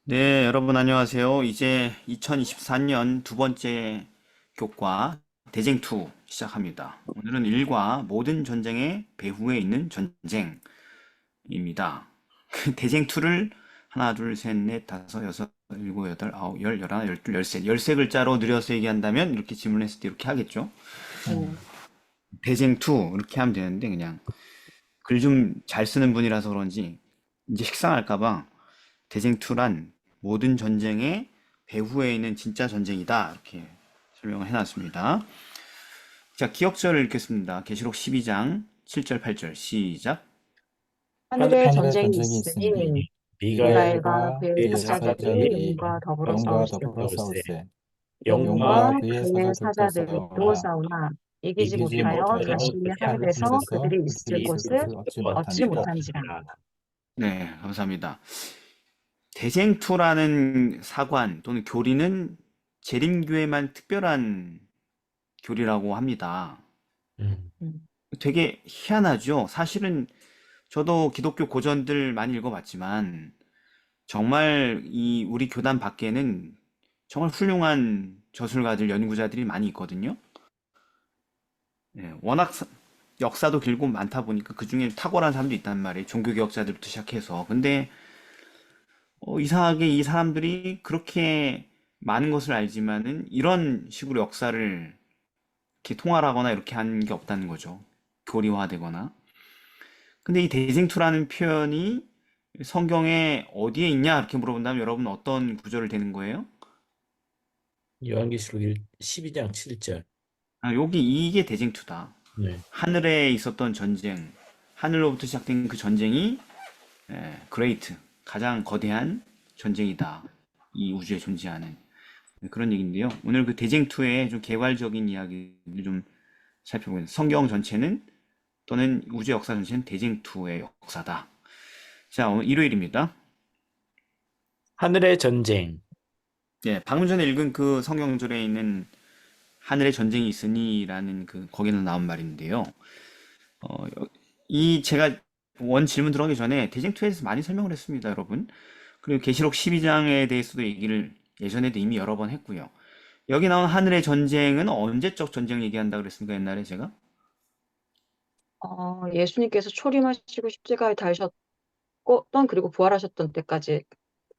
네, 여러분 안녕하세요. 이제 2024년 두 번째 교과 대쟁2 시작합니다. 오늘은 일과 모든 전쟁의 배후에 있는 전쟁입니다. 그 대쟁2를 하나, 둘, 셋, 넷, 다섯, 여섯, 일곱, 여덟, 아홉, 열, 열하나, 열둘, 열셋, 열세 글자로 늘려서 얘기한다면 이렇게 질문했을 때 이렇게 하겠죠. 음, 대쟁2 이렇게 하면 되는데 그냥 글 좀 잘 쓰는 분이라서 그런지 이제 식상할까 봐 대쟁투란 모든 전쟁의 배후에 있는 진짜 전쟁이다. 이렇게 설명을 해놨습니다. 자, 기억절을 읽겠습니다. 계시록 12장 7절, 8절 시작. 하늘에 하늘에 전쟁이 전쟁이 있으니 있으니 미가엘과 미가엘과 그의 그의 사자들이 사자들이 영과 더불어 영과 싸울세. 더불어 싸울세. 영과 영과 그의 그의 사자들도 사자들도 싸우나 싸우나 이기지 이기지 못하여 못하여 다시 하늘에서 하늘에서 그들이 있을 그들이 있을 곳을 곳을 얻지 얻지 못하니라. 못한지라. 네, 감사합니다. 대쟁투라는 사관 또는 교리는 재림교에만 특별한 교리라고 합니다. 음. 음, 되게 희한하죠. 사실은 저도 기독교 고전들 많이 읽어봤지만 정말 이 우리 교단 밖에는 정말 훌륭한 저술가들, 연구자들이 많이 있거든요. 예, 워낙 역사도 길고 많다 보니까 그 중에 탁월한 사람도 있단 말이에요. 종교개혁자들부터 시작해서. 근데 이상하게 이 사람들이 그렇게 많은 것을 알지만은 이런 식으로 역사를 이렇게 통할하거나 이렇게 한 게 없다는 거죠. 교리화되거나. 근데 이 대쟁투라는 표현이 성경에 어디에 있냐 이렇게 물어본다면 여러분 어떤 구절을 되는 거예요? 요한계시록 12장 7절. 아, 여기 이게 대쟁투다. 네. 하늘에 있었던 전쟁, 하늘로부터 시작된 그 전쟁이 그레이트, 가장 거대한 전쟁이다. 이 우주에 존재하는 그런 얘기인데요. 오늘 그 대쟁투의 좀 개괄적인 이야기를 좀 살펴보겠습니다. 성경 전체는 또는 우주 역사 전체는 대쟁투의 역사다. 자, 오늘 일요일입니다. 하늘의 전쟁. 예, 방금 전에 읽은 그 성경절에 있는 하늘의 전쟁이 있으니라는 그 거기는 나온 말인데요. 어, 이 제가 원 질문 들어가기 전에 대쟁투에 대해서 많이 설명을 했습니다, 여러분. 그리고 계시록 12장에 대해서도 얘기를 예전에도 이미 여러 번 했고요. 여기 나온 하늘의 전쟁은 언제적 전쟁을 얘기한다 그랬습니까, 옛날에 제가? 예수님께서 초림하시고 십자가에 달으셨던 그리고 부활하셨던 때까지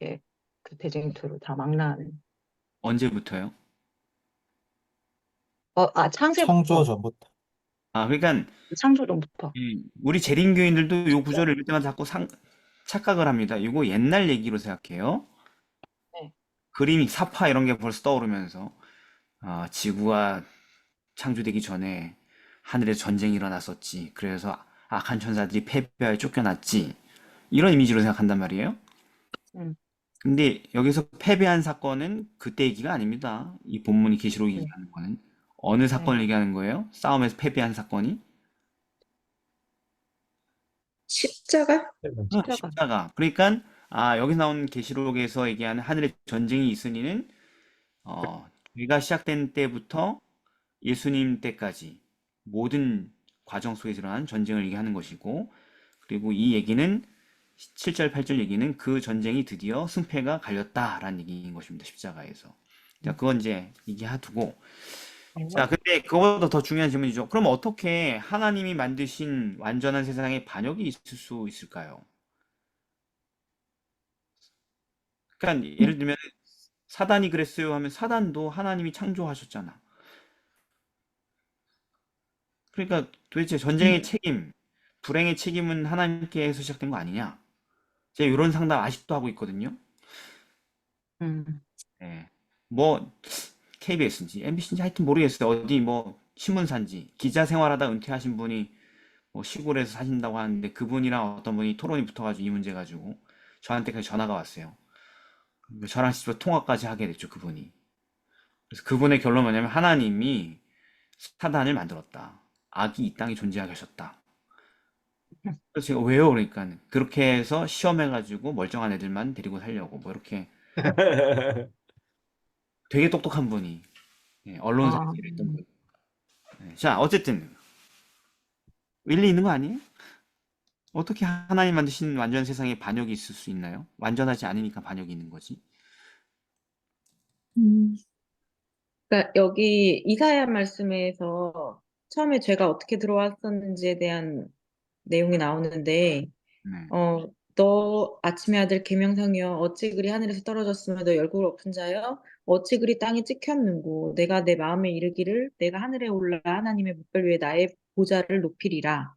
예, 그 대쟁투를 다 망라하는 언제부터요? 창조 창세부터 전부터. 아, 그러니까 창조론부터. 우리 재림교인들도 이 구절을 읽을 때마다 자꾸 착각을 합니다. 이거 옛날 얘기로 생각해요. 네. 그림이 사파 이런 게 벌써 떠오르면서 지구가 창조되기 전에 하늘에 전쟁이 일어났었지. 그래서 악한 천사들이 패배하여 쫓겨났지. 이런 이미지로 생각한단 말이에요. 음, 근데 여기서 패배한 사건은 그때 얘기가 아닙니다. 이 본문이 계시록 네, 얘기하는 거는 어느 네. 사건을 얘기하는 거예요? 싸움에서 패배한 사건이? 십자가? 십자가. 십자가. 그러니까 여기 나온 계시록에서 얘기하는 하늘의 전쟁이 있으니는 죄가 시작된 때부터 예수님 때까지 모든 과정 속에서 일어난 전쟁을 얘기하는 것이고, 그리고 이 얘기는 7절, 8절 얘기는 그 전쟁이 드디어 승패가 갈렸다라는 얘기인 것입니다. 십자가에서. 자, 그건 이제 얘기하두고. 자, 근데 그거보다 더 중요한 질문이죠. 그럼 어떻게 하나님이 만드신 완전한 세상에 반역이 있을 수 있을까요? 그러니까 예를 들면 사단이 그랬어요 하면 사단도 하나님이 창조하셨잖아. 그러니까 도대체 전쟁의 책임, 불행의 책임은 하나님께서 시작된 거 아니냐? 제가 이런 상담 아직도 하고 있거든요. 음, 예. 뭐 KBS인지 MBC인지 하여튼 모르겠어요. 어디 뭐 신문사인지 기자 생활하다 은퇴하신 분이 뭐 시골에서 사신다고 하는데 그분이랑 어떤 분이 토론이 붙어가지고 이 문제 가지고 저한테까지 전화가 왔어요. 저랑 직접 통화까지 하게 됐죠, 그분이. 그래서 그분의 결론은 뭐냐면 하나님이 사단을 만들었다. 악이 이 땅에 존재하게 하셨다. 그래서 제가 왜요? 그러니까 그렇게 해서 시험해가지고 멀쩡한 애들만 데리고 살려고 뭐 이렇게 되게 똑똑한 분이 언론사에서 아, 일했던 분. 자, 어쨌든 일리 있는 거 아니에요? 어떻게 하나님 만드신 완전한 세상에 반역이 있을 수 있나요? 완전하지 않으니까 반역이 있는 거지. 음. 그러니까 여기 이사야 말씀에서 처음에 죄가 어떻게 들어왔었는지에 대한 내용이 나오는데, 네. 너 아침의 아들 계명성이여 어찌 그리 하늘에서 떨어졌으며 너 열국을 엎은 자여 어찌 그리 땅에 찍혔는고 내가 내 마음에 이르기를 내가 하늘에 올라 하나님의 뭇별 위에 나의 보좌를 높이리라.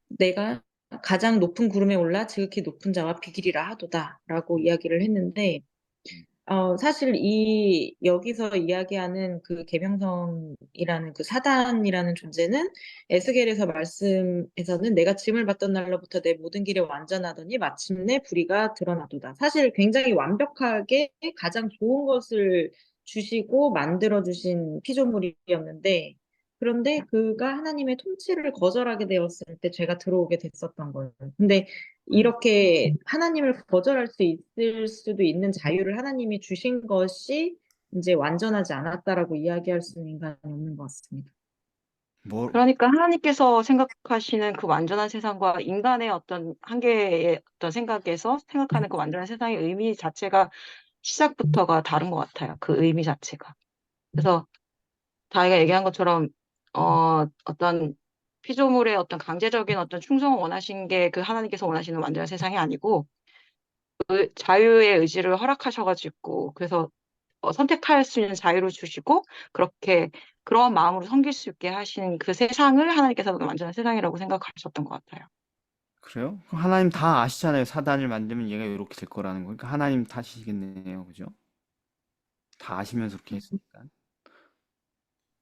내가 가장 높은 구름에 올라 지극히 높은 자와 비기리라 하도다라고 이야기를 했는데, 사실 여기서 이야기하는 그 계명성이라는 그 사단이라는 존재는 에스겔에서 말씀에서는 내가 짐을 받던 날로부터 내 모든 길에 완전하더니 마침내 불의가 드러나도다. 사실 굉장히 완벽하게 가장 좋은 것을 주시고 만들어 주신 피조물이었는데, 그런데 그가 하나님의 통치를 거절하게 되었을 때 죄가 들어오게 됐었던 거예요. 근데 이렇게 하나님을 거절할 수 있을 수도 있는 자유를 하나님이 주신 것이 이제 완전하지 않았다라고 이야기할 수는 인간이 없는 것 같습니다. 뭐, 그러니까 하나님께서 생각하시는 그 완전한 세상과 인간의 어떤 한계의 어떤 생각에서 생각하는 그 완전한 세상의 의미 자체가 시작부터가 다른 것 같아요. 그 의미 자체가. 그래서 자기가 얘기한 것처럼 어떤 피조물의 어떤 강제적인 어떤 충성을 원하신 게 그 하나님께서 원하시는 완전한 세상이 아니고 자유의 의지를 허락하셔가지고 그래서 선택할 수 있는 자유를 주시고 그렇게 그런 마음으로 섬길 수 있게 하신 그 세상을 하나님께서는 완전한 세상이라고 생각하셨던 것 같아요. 그래요? 그럼 하나님 다 아시잖아요. 사단을 만들면 얘가 이렇게 될 거라는 거. 그러니까 하나님 탓이시겠네요. 그죠? 다 아시면서 그렇게 했으니까.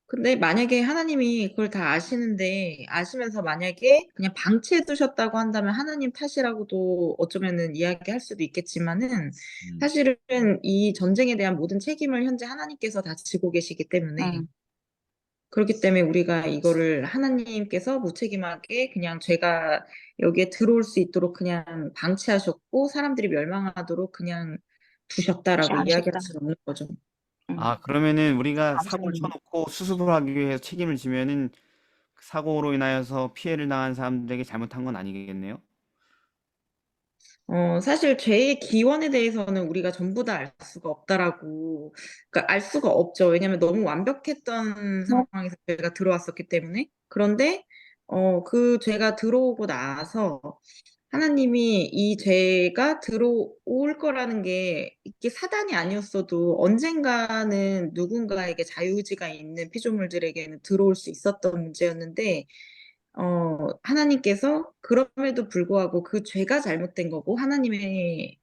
근데 만약에 하나님이 그걸 다 아시는데 아시면서 만약에 그냥 방치해 두셨다고 한다면 하나님 탓이라고도 어쩌면은 이야기할 수도 있겠지만은 음, 사실은 이 전쟁에 대한 모든 책임을 현재 하나님께서 다 지고 계시기 때문에 그렇기 때문에 우리가 이거를 하나님께서 무책임하게 그냥 죄가 여기에 들어올 수 있도록 그냥 방치하셨고 사람들이 멸망하도록 그냥 두셨다라고 이야기할 수는 없는 거죠. 아, 그러면은 우리가 사고를 아무튼 쳐놓고 수습을 하기 위해서 책임을 지면은 그 사고로 인하여서 피해를 당한 사람들에게 잘못한 건 아니겠네요? 사실 죄의 기원에 대해서는 우리가 전부 다 알 수가 없다라고, 그러니까 알 수가 없죠. 왜냐면 너무 완벽했던 상황에서 죄가 들어왔었기 때문에. 그런데, 그 죄가 들어오고 나서 하나님이 이 죄가 들어올 거라는 게 이게 사단이 아니었어도 언젠가는 누군가에게 자유의지가 있는 피조물들에게는 들어올 수 있었던 문제였는데, 하나님께서 그럼에도 불구하고 그 죄가 잘못된 거고 하나님의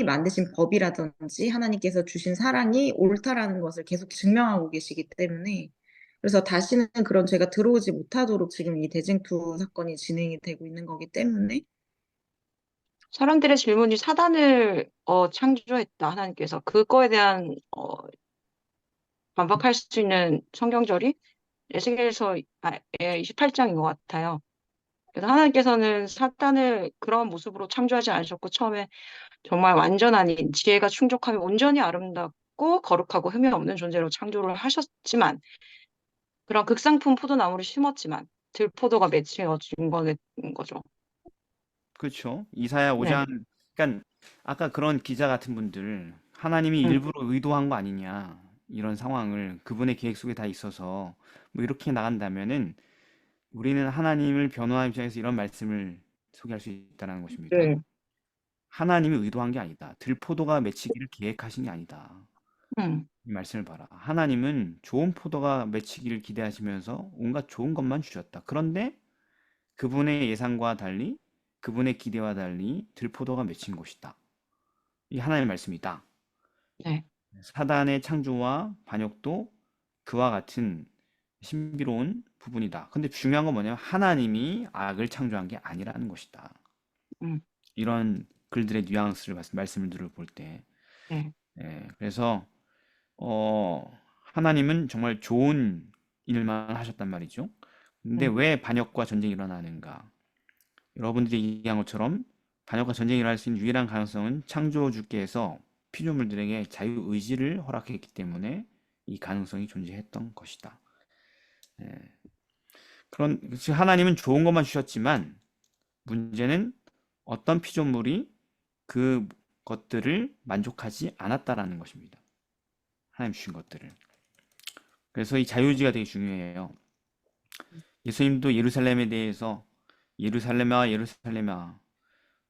만드신 법이라든지 하나님께서 주신 사랑이 옳다라는 것을 계속 증명하고 계시기 때문에 그래서 다시는 그런 죄가 들어오지 못하도록 지금 이 대쟁투 사건이 진행이 되고 있는 거기 때문에 사람들의 질문이 사단을 창조했다, 하나님께서. 그거에 대한 반박할 수 있는 성경절이 에스겔서 28장인 것 같아요. 그래서 하나님께서는 사단을 그런 모습으로 창조하지 않으셨고 처음에 정말 완전한 지혜가 충족하며 온전히 아름답고 거룩하고 흠이 없는 존재로 창조를 하셨지만 그런 극상품 포도나무를 심었지만 들포도가 맺혀진 거죠. 그렇죠. 이사야 네. 5장, 그러니까 아까 그런 기자 같은 분들, 하나님이 음. 일부러 의도한 거 아니냐, 이런 상황을 그분의 계획 속에 다 있어서 뭐 이렇게 나간다면은 우리는 하나님을 변호하는 입장에서 이런 말씀을 소개할 수 있다는 것입니다. 네. 하나님이 의도한 게 아니다. 들포도가 맺히기를 계획하신 게 아니다. 음. 이 말씀을 봐라. 하나님은 좋은 포도가 맺히기를 기대하시면서 온갖 좋은 것만 주셨다. 그런데 그분의 예상과 달리, 그분의 기대와 달리 들포도가 맺힌 것이다. 이 하나님의 말씀이다. 네. 사단의 창조와 반역도 그와 같은 신비로운 부분이다. 근데 중요한 건 뭐냐면 하나님이 악을 창조한 게 아니라는 것이다. 음. 이런 글들의 뉘앙스를 말씀을 들어볼 때, 네. 그래서 어, 하나님은 정말 좋은 일만 하셨단 말이죠. 근데 왜 반역과 전쟁이 일어나는가? 여러분들이 얘기한 것처럼 반역과 전쟁이 일어날 수 있는 유일한 가능성은 창조주께서 피조물들에게 자유의지를 허락했기 때문에 이 가능성이 존재했던 것이다. 예. 그런, 즉 하나님은 좋은 것만 주셨지만 문제는 어떤 피조물이 그 것들을 만족하지 않았다라는 것입니다. 하나님 주신 것들을. 그래서 이 자유의지가 되게 중요해요. 예수님도 예루살렘에 대해서 예루살렘아 예루살렘아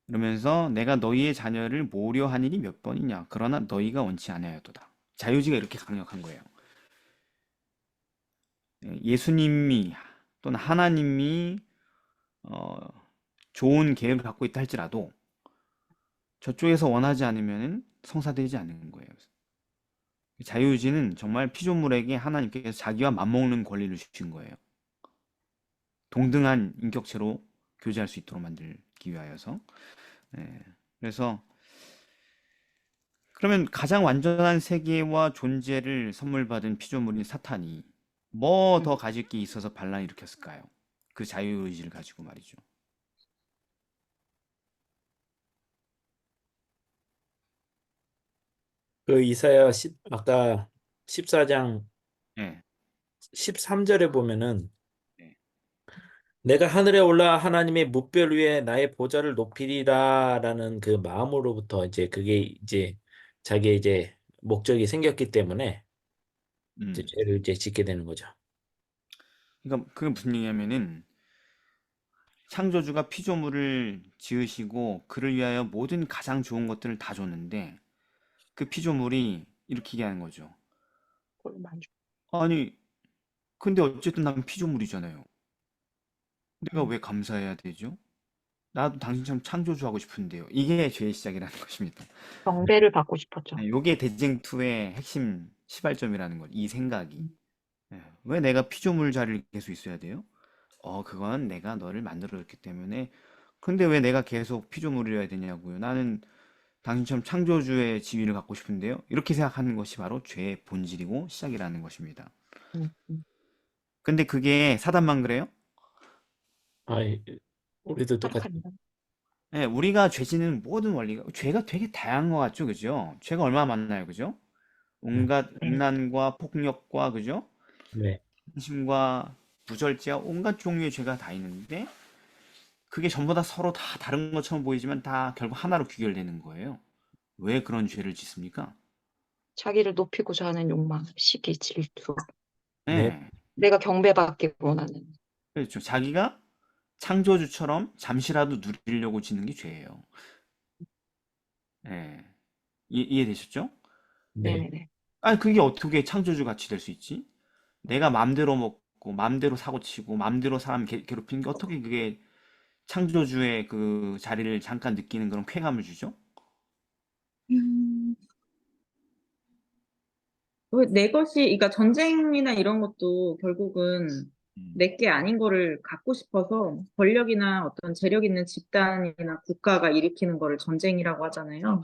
이러면서 내가 너희의 자녀를 모으려 한 일이 몇 번이냐 그러나 너희가 원치 아니하였도다. 자유의지가 이렇게 강력한 거예요. 예수님이 또는 하나님이 어, 좋은 계획을 갖고 있다 할지라도 저쪽에서 원하지 않으면 성사되지 않는 거예요. 자유의지는 정말 피조물에게 하나님께서 자기와 맞먹는 권리를 주신 거예요. 동등한 인격체로 교제할 수 있도록 만들기 위하여서. 예, 그래서 그러면 가장 완전한 세계와 존재를 선물 받은 피조물인 사탄이 뭐 더 가질 게 있어서 반란을 일으켰을까요? 그 자유의지를 가지고 말이죠. 그 이사야 아까 14장 예, 13절에 보면은 네. 내가 하늘에 올라 하나님의 뭇별 위에 나의 보좌를 높이리라라는 그 마음으로부터 이제 그게 이제 자기의 이제 목적이 생겼기 때문에 이제 죄를 이제 짓게 되는 거죠. 그러니까 그게 무슨 얘기냐면은 창조주가 피조물을 지으시고 그를 위하여 모든 가장 좋은 것들을 다 줬는데 그 피조물이 이렇게 얘기하는 거죠. 아니, 근데 어쨌든 난 피조물이잖아요. 내가 왜 감사해야 되죠? 나도 당신처럼 창조주하고 싶은데요. 이게 죄의 시작이라는 것입니다. 경배를 받고 싶었죠. 네, 요게 대쟁투의 핵심 시발점이라는 것, 이 생각이. 예, 왜 내가 피조물 자리를 계속 있어야 돼요? 그건 내가 너를 만들어줬기 때문에. 근데 왜 내가 계속 피조물이어야 되냐고요? 나는 당신처럼 창조주의 지위를 갖고 싶은데요. 이렇게 생각하는 것이 바로 죄의 본질이고 시작이라는 것입니다. 음, 음. 근데 그게 사단만 그래요? 아, 우리도 똑같아. 착합니다. 예, 우리가 죄 짓는 모든 원리가 죄가 되게 다양한 것 같죠, 그죠? 죄가 얼마나 많나요, 그죠? 온갖 네. 음란과 폭력과 그죠? 네. 심과 부절제와 온갖 종류의 죄가 다 있는데 그게 전부 다 서로 다 다른 것처럼 보이지만 다 결국 하나로 귀결되는 거예요. 왜 그런 죄를 짓습니까? 자기를 높이고자 하는 욕망, 시기, 질투. 네. 예, 내가 경배받기 원하는. 그렇죠. 자기가 창조주처럼 잠시라도 누리려고 짓는 게 죄예요. 예, 이해되셨죠? 네. 네네네. 아니 그게 어떻게 창조주 같이 될 수 있지? 내가 맘대로 먹고 맘대로 사고치고 맘대로 사람 괴롭히는 게 어떻게 그게 창조주의 그 자리를 잠깐 느끼는 그런 쾌감을 주죠? 음, 내 것이, 그러니까 전쟁이나 이런 것도 결국은 음, 내 게 아닌 거를 갖고 싶어서 권력이나 어떤 재력 있는 집단이나 국가가 일으키는 거를 전쟁이라고 하잖아요.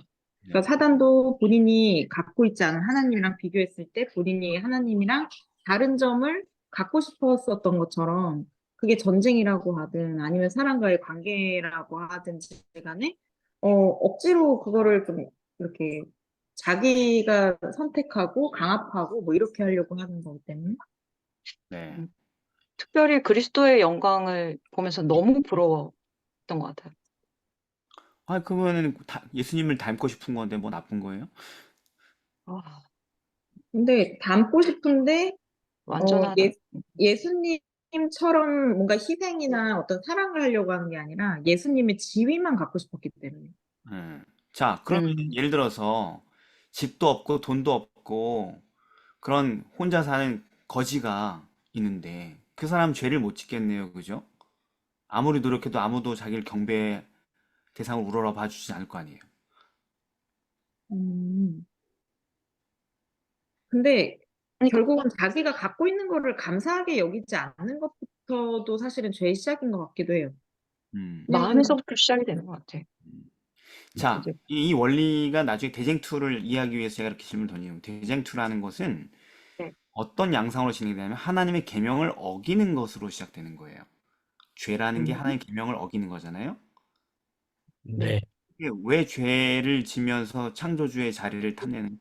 그러니까 네. 사단도 본인이 갖고 있지 않은 하나님이랑 비교했을 때 본인이 하나님이랑 다른 점을 갖고 싶었었던 것처럼 그게 전쟁이라고 하든 아니면 사람과의 관계라고 하든지 간에 억지로 그거를 좀 이렇게 자기가 선택하고 강압하고 뭐 이렇게 하려고 하는 거기 때문에. 네. 특별히 그리스도의 영광을 보면서 너무 부러웠던 것 같아요. 아, 그러면은 예수님을 닮고 싶은 건데 뭐 나쁜 거예요? 와, 근데 닮고 싶은데 완전하다. 예수님처럼 뭔가 희생이나 어떤 사랑을 하려고 하는 게 아니라 예수님의 지위만 갖고 싶었기 때문에. 예. 자, 그러면 음, 예를 들어서 집도 없고 돈도 없고 그런 혼자 사는 거지가 있는데 그 사람 죄를 못 짓겠네요, 그죠? 아무리 노력해도 아무도 자기를 경배 대상으로 우러러 봐주지 않을 거 아니에요. 음. 근데 그러니까 결국은 자기가 갖고 있는 거를 감사하게 여기지 않는 것부터도 사실은 죄의 시작인 것 같기도 해요. 음. 왜냐면 마음에서부터 시작이 되는 것 같아. 자, 이제 이 원리가 나중에 대쟁투를 이해하기 위해서 제가 이렇게 질문을 던지는 거예요. 대쟁투라는 것은 네. 어떤 양상으로 진행되냐면 하나님의 계명을 어기는 것으로 시작되는 거예요. 죄라는 게 음, 하나님의 계명을 어기는 거잖아요. 네. 이게 왜 죄를 지면서 창조주의 자리를 탐내는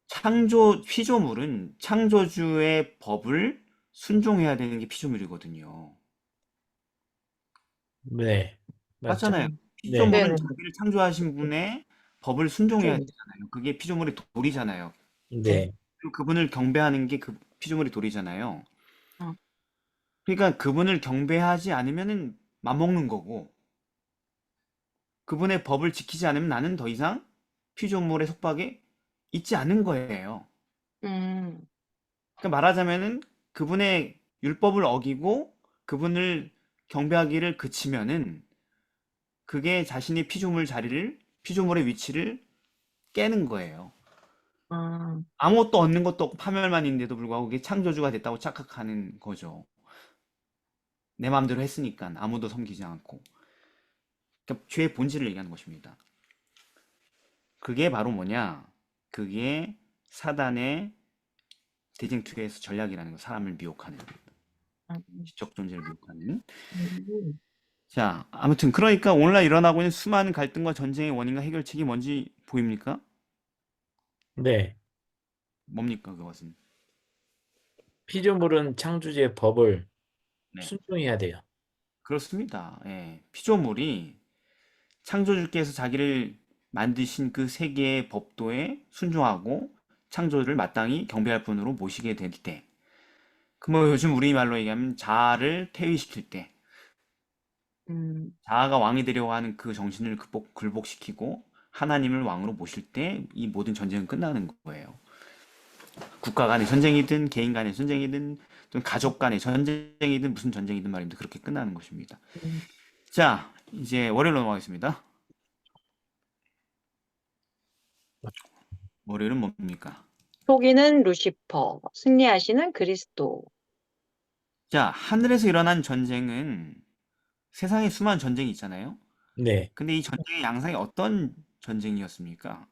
창조 피조물은 창조주의 법을 순종해야 되는 게 피조물이거든요. 네, 맞죠. 맞잖아요. 음. 네, 피조물은 네네. 자기를 창조하신 분의 법을 순종해야 좀, 되잖아요. 그게 피조물의 도리잖아요. 네. 네, 그리고 그분을 경배하는 게 그 피조물의 도리잖아요. 어, 그러니까 그분을 경배하지 않으면은 맘먹는 거고, 그분의 법을 지키지 않으면 나는 더 이상 피조물의 속박에 있지 않은 거예요. 음, 그러니까 말하자면은 그분의 율법을 어기고 그분을 경배하기를 그치면은 그게 자신의 피조물의 위치를 깨는 거예요. 아, 아무것도 얻는 것도 없고 파멸만 있는데도 불구하고 그게 창조주가 됐다고 착각하는 거죠. 내 마음대로 했으니까 아무도 섬기지 않고. 그러니까 죄의 본질을 얘기하는 것입니다. 그게 바로 뭐냐? 그게 사단의 대쟁투에서 전략이라는 거, 사람을 미혹하는, 아, 지적 존재를 미혹하는. 음. 자, 아무튼 그러니까 오늘날 일어나고 있는 수많은 갈등과 전쟁의 원인과 해결책이 뭔지 보입니까? 네. 뭡니까 그것은? 피조물은 창조주의 법을 네, 순종해야 돼요. 그렇습니다. 예, 피조물이 창조주께서 자기를 만드신 그 세계의 법도에 순종하고 창조를 마땅히 경배할 분으로 모시게 될 때, 그 뭐 요즘 우리말로 얘기하면 자아를 퇴위시킬 때, 음, 자아가 왕이 되려고 하는 그 정신을 굴복시키고 하나님을 왕으로 모실 때 이 모든 전쟁은 끝나는 거예요. 국가 간의 전쟁이든 개인 간의 전쟁이든 또는 가족 간의 전쟁이든 무슨 전쟁이든 말입니다. 그렇게 끝나는 것입니다. 음. 자, 이제 월요일로 넘어가겠습니다. 월요일은 뭡니까? 속이는 루시퍼, 승리하시는 그리스도. 자, 하늘에서 일어난 전쟁은 세상에 수많은 전쟁이 있잖아요. 네, 근데 이 전쟁의 양상이 어떤 전쟁이었습니까?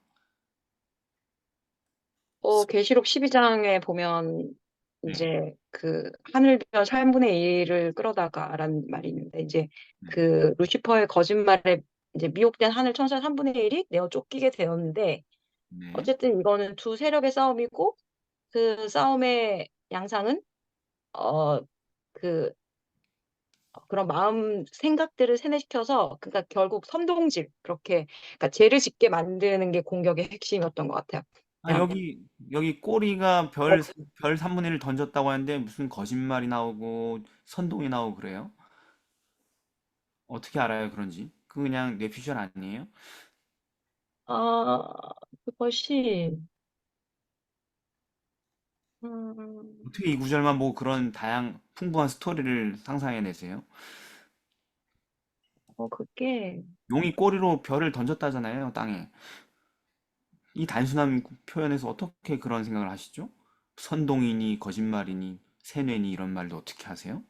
계시록 12장에 보면 네, 이제 그 하늘별 3분의 1을 끌어다가라는 말이 있는데 이제 네, 그 루시퍼의 거짓말에 이제 미혹된 하늘 천사 3분의 1이 내어 쫓기게 되었는데 네. 어쨌든 이거는 두 세력의 싸움이고 그 싸움의 양상은 어 그 그런 마음 생각들을 세뇌시켜서 그러니까 결국 선동질 그렇게 그러니까 죄를 짓게 만드는 게 공격의 핵심이었던 것 같아요. 아, 그냥 여기 꼬리가 어, 별 3분의 1을 던졌다고 하는데 무슨 거짓말이 나오고 선동이 나오고 그래요? 어떻게 알아요, 그런지? 그 그냥 뇌피셜 아니에요? 아, 그것이, 음, 어떻게 이 구절만 보고 그런 풍부한 스토리를 상상해내세요? 그게, 용이 꼬리로 별을 던졌다잖아요, 땅에. 이 단순한 표현에서 어떻게 그런 생각을 하시죠? 선동이니, 거짓말이니, 세뇌니 이런 말도 어떻게 하세요?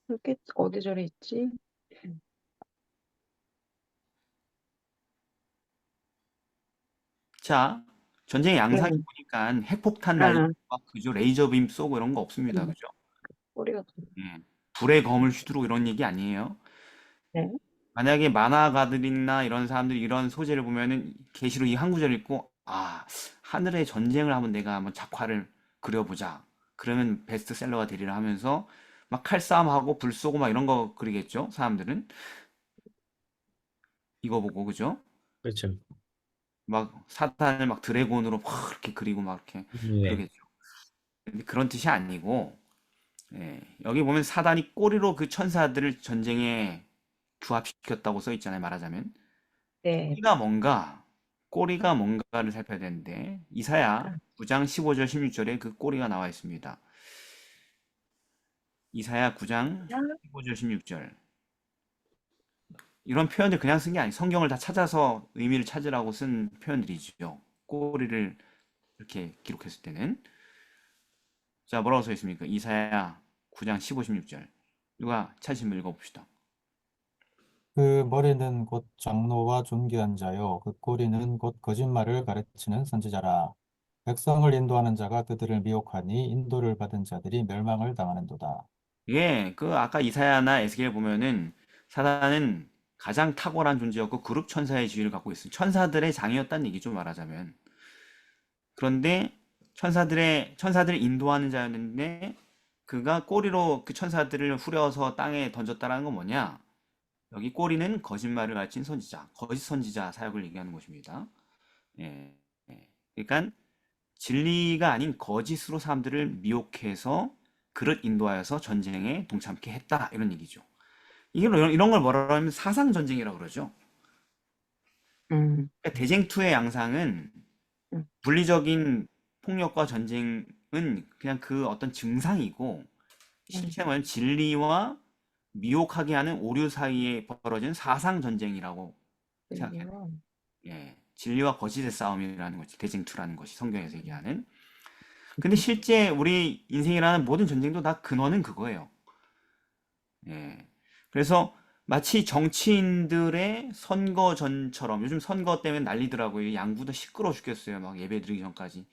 그게 어디 저리 있지? 자, 전쟁의 네. 양상이 보니까 핵폭탄 날리고 아, 막 그죠? 레이저 빔 쏘고 이런 거 없습니다, 음, 그죠? 꼬리가, 예. 불의 검을 휘두르고 이런 얘기 아니에요. 네. 만약에 만화가들이나 이런 사람들이 이런 소재를 보면은 계시록 이 한 구절 읽고 아, 하늘의 전쟁을 한번 작화를 그려보자. 그러면 베스트셀러가 되리라 하면서 막 칼싸움하고 불 쏘고 막 이런 거 그리겠죠? 사람들은 이거 보고 그죠? 그렇죠. 막 사탄을 막 드래곤으로 확 이렇게 그리고 막 이렇게 네, 그러겠죠. 근데 그런 뜻이 아니고 예, 여기 보면 사단이 꼬리로 그 천사들을 전쟁에 규합시켰다고 써 있잖아요. 말하자면 네. 꼬리가 뭔가 꼬리가 뭔가를 살펴야 되는데 이사야 9장 15절 16절에 그 꼬리가 나와 있습니다. 이사야 9장 15절 16절 이런 표현들 그냥 쓴 게 아니에요. 성경을 다 찾아서 의미를 찾으라고 쓴 표현들이죠. 꼬리를 이렇게 기록했을 때는 자 뭐라고 써 있습니까? 이사야 9장 15, 16절 누가 찾으시면 읽어봅시다. 그 머리는 곧 장로와 존귀한 자요. 그 꼬리는 곧 거짓말을 가르치는 선지자라. 백성을 인도하는 자가 그들을 미혹하니 인도를 받은 자들이 멸망을 당하는도다. 예, 그 아까 이사야나 에스겔 보면은 사단은 가장 탁월한 존재였고 그룹 천사의 지위를 갖고 있어요. 천사들의 장이었다는 얘기죠, 말하자면. 그런데 천사들을 인도하는 자였는데 그가 꼬리로 그 천사들을 후려서 땅에 던졌다라는 건 뭐냐? 여기 꼬리는 거짓말을 가르친 선지자, 거짓 선지자 사역을 얘기하는 것입니다. 예, 예. 그러니까 진리가 아닌 거짓으로 사람들을 미혹해서 그릇 인도하여서 전쟁에 동참케 했다 이런 얘기죠. 이런 걸 뭐라고 하면 사상 전쟁이라고 그러죠. 음, 그러니까 대쟁투의 양상은 음, 물리적인 폭력과 전쟁은 그냥 그 어떤 증상이고 실제 말은 진리와 미혹하게 하는 오류 사이에 벌어진 사상 전쟁이라고 생각해요. 진리와 예, 진리와 거짓의 싸움이라는 것이 대쟁투라는 것이 성경에서 얘기하는. 근데 실제 우리 인생이라는 모든 전쟁도 다 근원은 그거예요. 예. 그래서 마치 정치인들의 선거전처럼 요즘 선거 때문에 난리더라고요. 양구도 시끄러워 죽겠어요. 막 예배 드리기 전까지.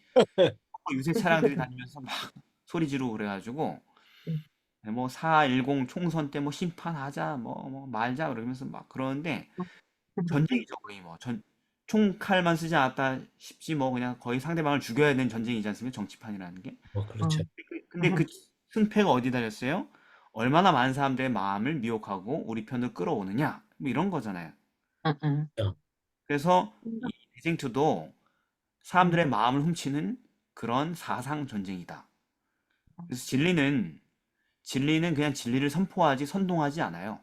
유세 차량들이 다니면서 막 소리 지르고 그래가지고 음, 뭐 4.10 총선 때 뭐 심판하자 뭐 말자 그러면서 막 그러는데 전쟁이죠 거의 뭐 총칼만 쓰지 않았다 싶지 뭐 그냥 거의 상대방을 죽여야 되는 전쟁이지 않습니까? 정치판이라는 게. 뭐 그렇죠. 근데 그 승패가 어디 달렸어요? 얼마나 많은 사람들의 마음을 미혹하고 우리 편으로 끌어오느냐 뭐 이런 거잖아요. 어, 그래서 이 대쟁투도 음, 사람들의 마음을 훔치는 그런 사상 전쟁이다. 그래서 진리는 그냥 진리를 선포하지 선동하지 않아요.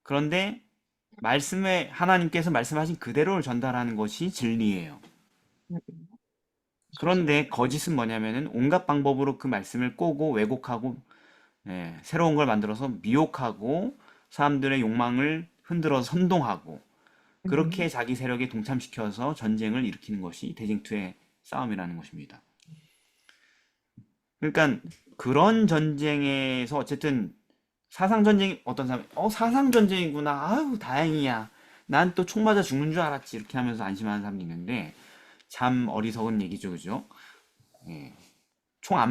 그런데 말씀에 하나님께서 말씀하신 그대로를 전달하는 것이 진리예요. 그런데 거짓은 뭐냐면은 온갖 방법으로 그 말씀을 꼬고 왜곡하고 예, 새로운 걸 만들어서 미혹하고 사람들의 욕망을 흔들어서 선동하고 그렇게 자기 세력에 동참시켜서 전쟁을 일으키는 것이 대쟁투의 싸움이라는 것입니다. 그러니까 그런 전쟁에서 어쨌든 사상 전쟁이 어떤 사람이 사상 전쟁이구나. 아유 다행이야. 난 또 총 맞아 죽는 줄 알았지. 이렇게 하면서 안심하는 사람도 있는데 참 어리석은 얘기죠, 그죠? 예. 총 안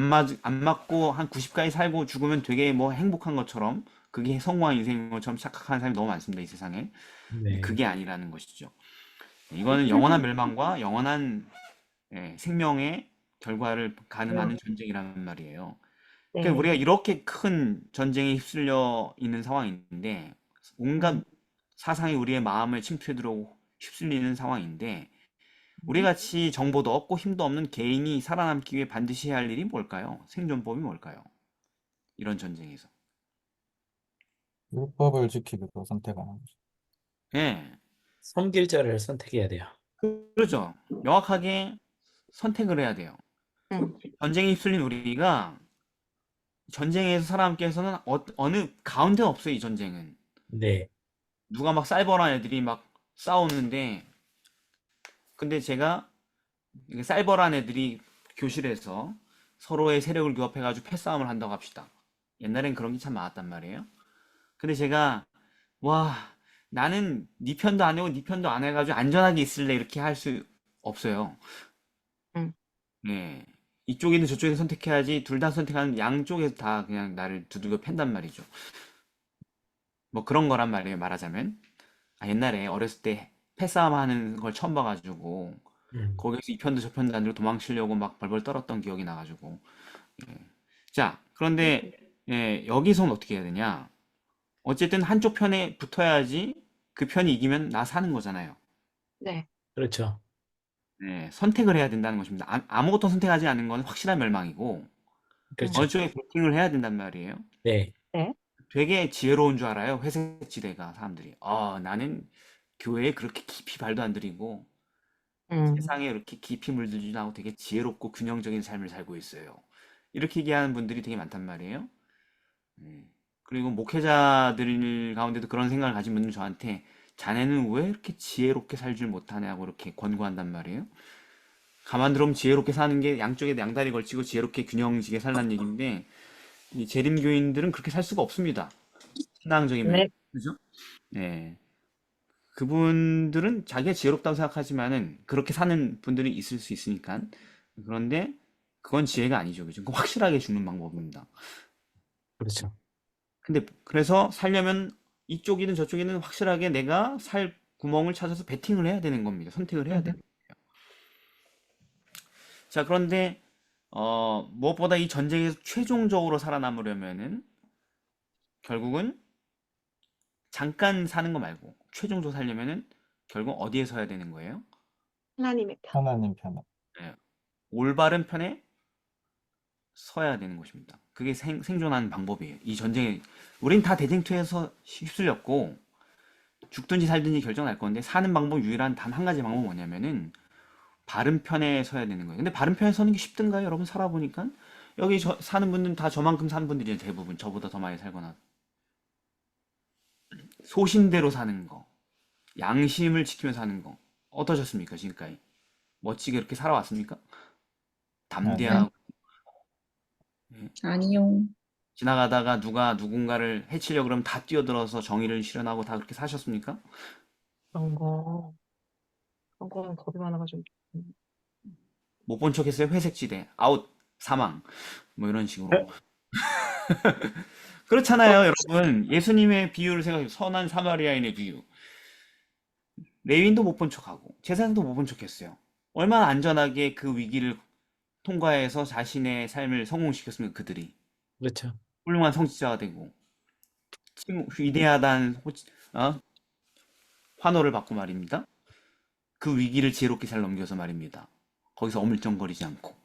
맞고 한 90까지 살고 죽으면 되게 뭐 행복한 것처럼 그게 성공한 인생인 것처럼 착각하는 사람이 너무 많습니다, 이 세상에. 근데 네. 그게 아니라는 것이죠. 이거는 영원한 멸망과 영원한 생명의 결과를 가늠하는 전쟁이라는 말이에요. 그러니까 네, 우리가 이렇게 큰 전쟁에 휩쓸려 있는 상황인데 온갖 사상이 우리의 마음을 침투해 들어오고 휩쓸리는 상황인데 우리 같이 정보도 없고 힘도 없는 개인이 살아남기 위해 반드시 해야 할 일이 뭘까요? 생존법이 뭘까요? 이런 전쟁에서. 율법을 지키기로 선택하는 거죠. 예, 섬길 자를 선택해야 돼요. 그렇죠. 명확하게 선택을 해야 돼요. 음, 전쟁에 휩쓸린 우리가 전쟁에서 살아남기 위해서는 어느 가운데 없어요, 이 전쟁은. 네. 누가 막 쌀벌한 애들이 막 싸우는데 근데 제가 이게 쌀벌한 애들이 교실에서 서로의 세력을 규합해가지고 패싸움을 한다고 합시다. 옛날엔 그런 게 참 많았단 말이에요. 근데 제가 와 나는 네 편도 안 해고 네 편도 안 해가지고 안전하게 있을래 이렇게 할 수 없어요. 음, 네. 이쪽이든 저쪽이든 선택해야지 둘 다 선택하는 양쪽에서 다 그냥 나를 두들겨 팬단 말이죠. 뭐 그런 거란 말이에요, 말하자면. 옛날에 어렸을 때 패싸움 하는 걸 처음 봐가지고 음, 거기서 이 편도 저 편도 안 들고 도망치려고 막 벌벌 떨었던 기억이 나가지고. 예. 자, 그런데 여기서는 어떻게 해야 되냐? 어쨌든 한쪽 편에 붙어야지 그 편이 이기면 나 사는 거잖아요. 네, 그렇죠. 선택을 해야 된다는 것입니다. 아무것도 선택하지 않는 건 확실한 멸망이고 그렇죠. 어느 쪽에 베팅을 해야 된단 말이에요. 네. 네, 되게 지혜로운 줄 알아요. 회색 지대가 사람들이. 나는 교회에 그렇게 깊이 발도 안 들이고 음, 세상에 이렇게 깊이 물들지도 않고 되게 지혜롭고 균형적인 삶을 살고 있어요. 이렇게 얘기하는 분들이 되게 많단 말이에요. 그리고 목회자들 가운데도 그런 생각을 가진 분들은 저한테 자네는 왜 이렇게 지혜롭게 살질 못하냐고 이렇게 권고한단 말이에요. 가만 들어보면 지혜롭게 사는 게 양쪽에 양다리 걸치고 지혜롭게 균형지게 살라는 얘기인데 이 재림교인들은 그렇게 살 수가 없습니다. 신앙적인 면. 네, 그죠? 네. 그분들은 자기가 지혜롭다고 생각하지만은 그렇게 사는 분들이 있을 수 있으니까. 그런데 그건 지혜가 아니죠. 그죠? 그건 확실하게 죽는 방법입니다. 그렇죠. 근데 그래서 살려면 이쪽이든 저쪽이든 확실하게 내가 살 구멍을 찾아서 베팅을 해야 되는 겁니다. 선택을 해야 되는. 자, 그런데 무엇보다 이 전쟁에서 최종적으로 살아남으려면은 결국은 잠깐 사는 거 말고 최종적으로 살려면은 결국 어디에 서야 되는 거예요? 하나님의 편. 하나님 편에. 예, 올바른 편에 서야 되는 것입니다. 그게 생존하는 방법이에요. 이 전쟁에 우린 다 대쟁투에서 휩쓸렸고 죽든지 살든지 결정날 건데 사는 방법 유일한 단 한 가지 방법은 뭐냐면은 바른 편에 서야 되는 거예요. 근데 바른 편에 서는 게 쉽던가요? 여러분 살아보니까 여기 사는 분들은 다 저만큼 사는 분들이에요. 대부분 저보다 더 많이 살거나 소신대로 사는 거, 양심을 지키며 사는 거 어떠셨습니까? 지금까지 멋지게 이렇게 살아왔습니까? 아니요. 담대하고 예. 아니요. 지나가다가 누가 누군가를 해치려고 그러면 다 뛰어들어서 정의를 실현하고 다 그렇게 사셨습니까? 그런 거, 그런 거는 겁이 많아가지고. 못 본 척 했어요. 회색지대 아웃 사망 뭐 이런 식으로 그렇잖아요, 여러분. 예수님의 비유를 생각해 선한 사마리아인의 비유. 레위인도 못 본 척하고 제사장도 못 본 척했어요. 얼마나 안전하게 그 위기를 통과해서 자신의 삶을 성공시켰으면 그들이 그렇죠. 훌륭한 성취자가 되고 위대하다는 환호를 받고 말입니다. 그 위기를 지혜롭게 잘 넘겨서 말입니다. 거기서 어물쩡거리지 않고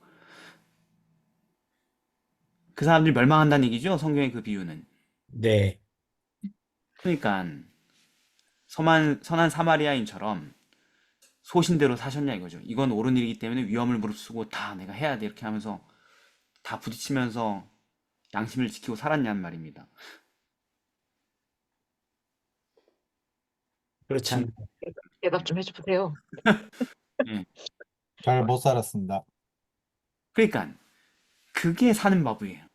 그 사람들이 멸망한다는 얘기죠. 성경의 그 비유는. 네. 그러니까 선한 사마리아인처럼 소신대로 사셨냐 이거죠. 이건 옳은 일이기 때문에 위험을 무릅쓰고 다 내가 해야 돼 이렇게 하면서 다 부딪히면서 양심을 지키고 살았냐는 말입니다. 그렇지 진, 않나요? 대답 좀 해주세요. 예. 잘 못 살았습니다. 그러니까 그게 사는 법이에요.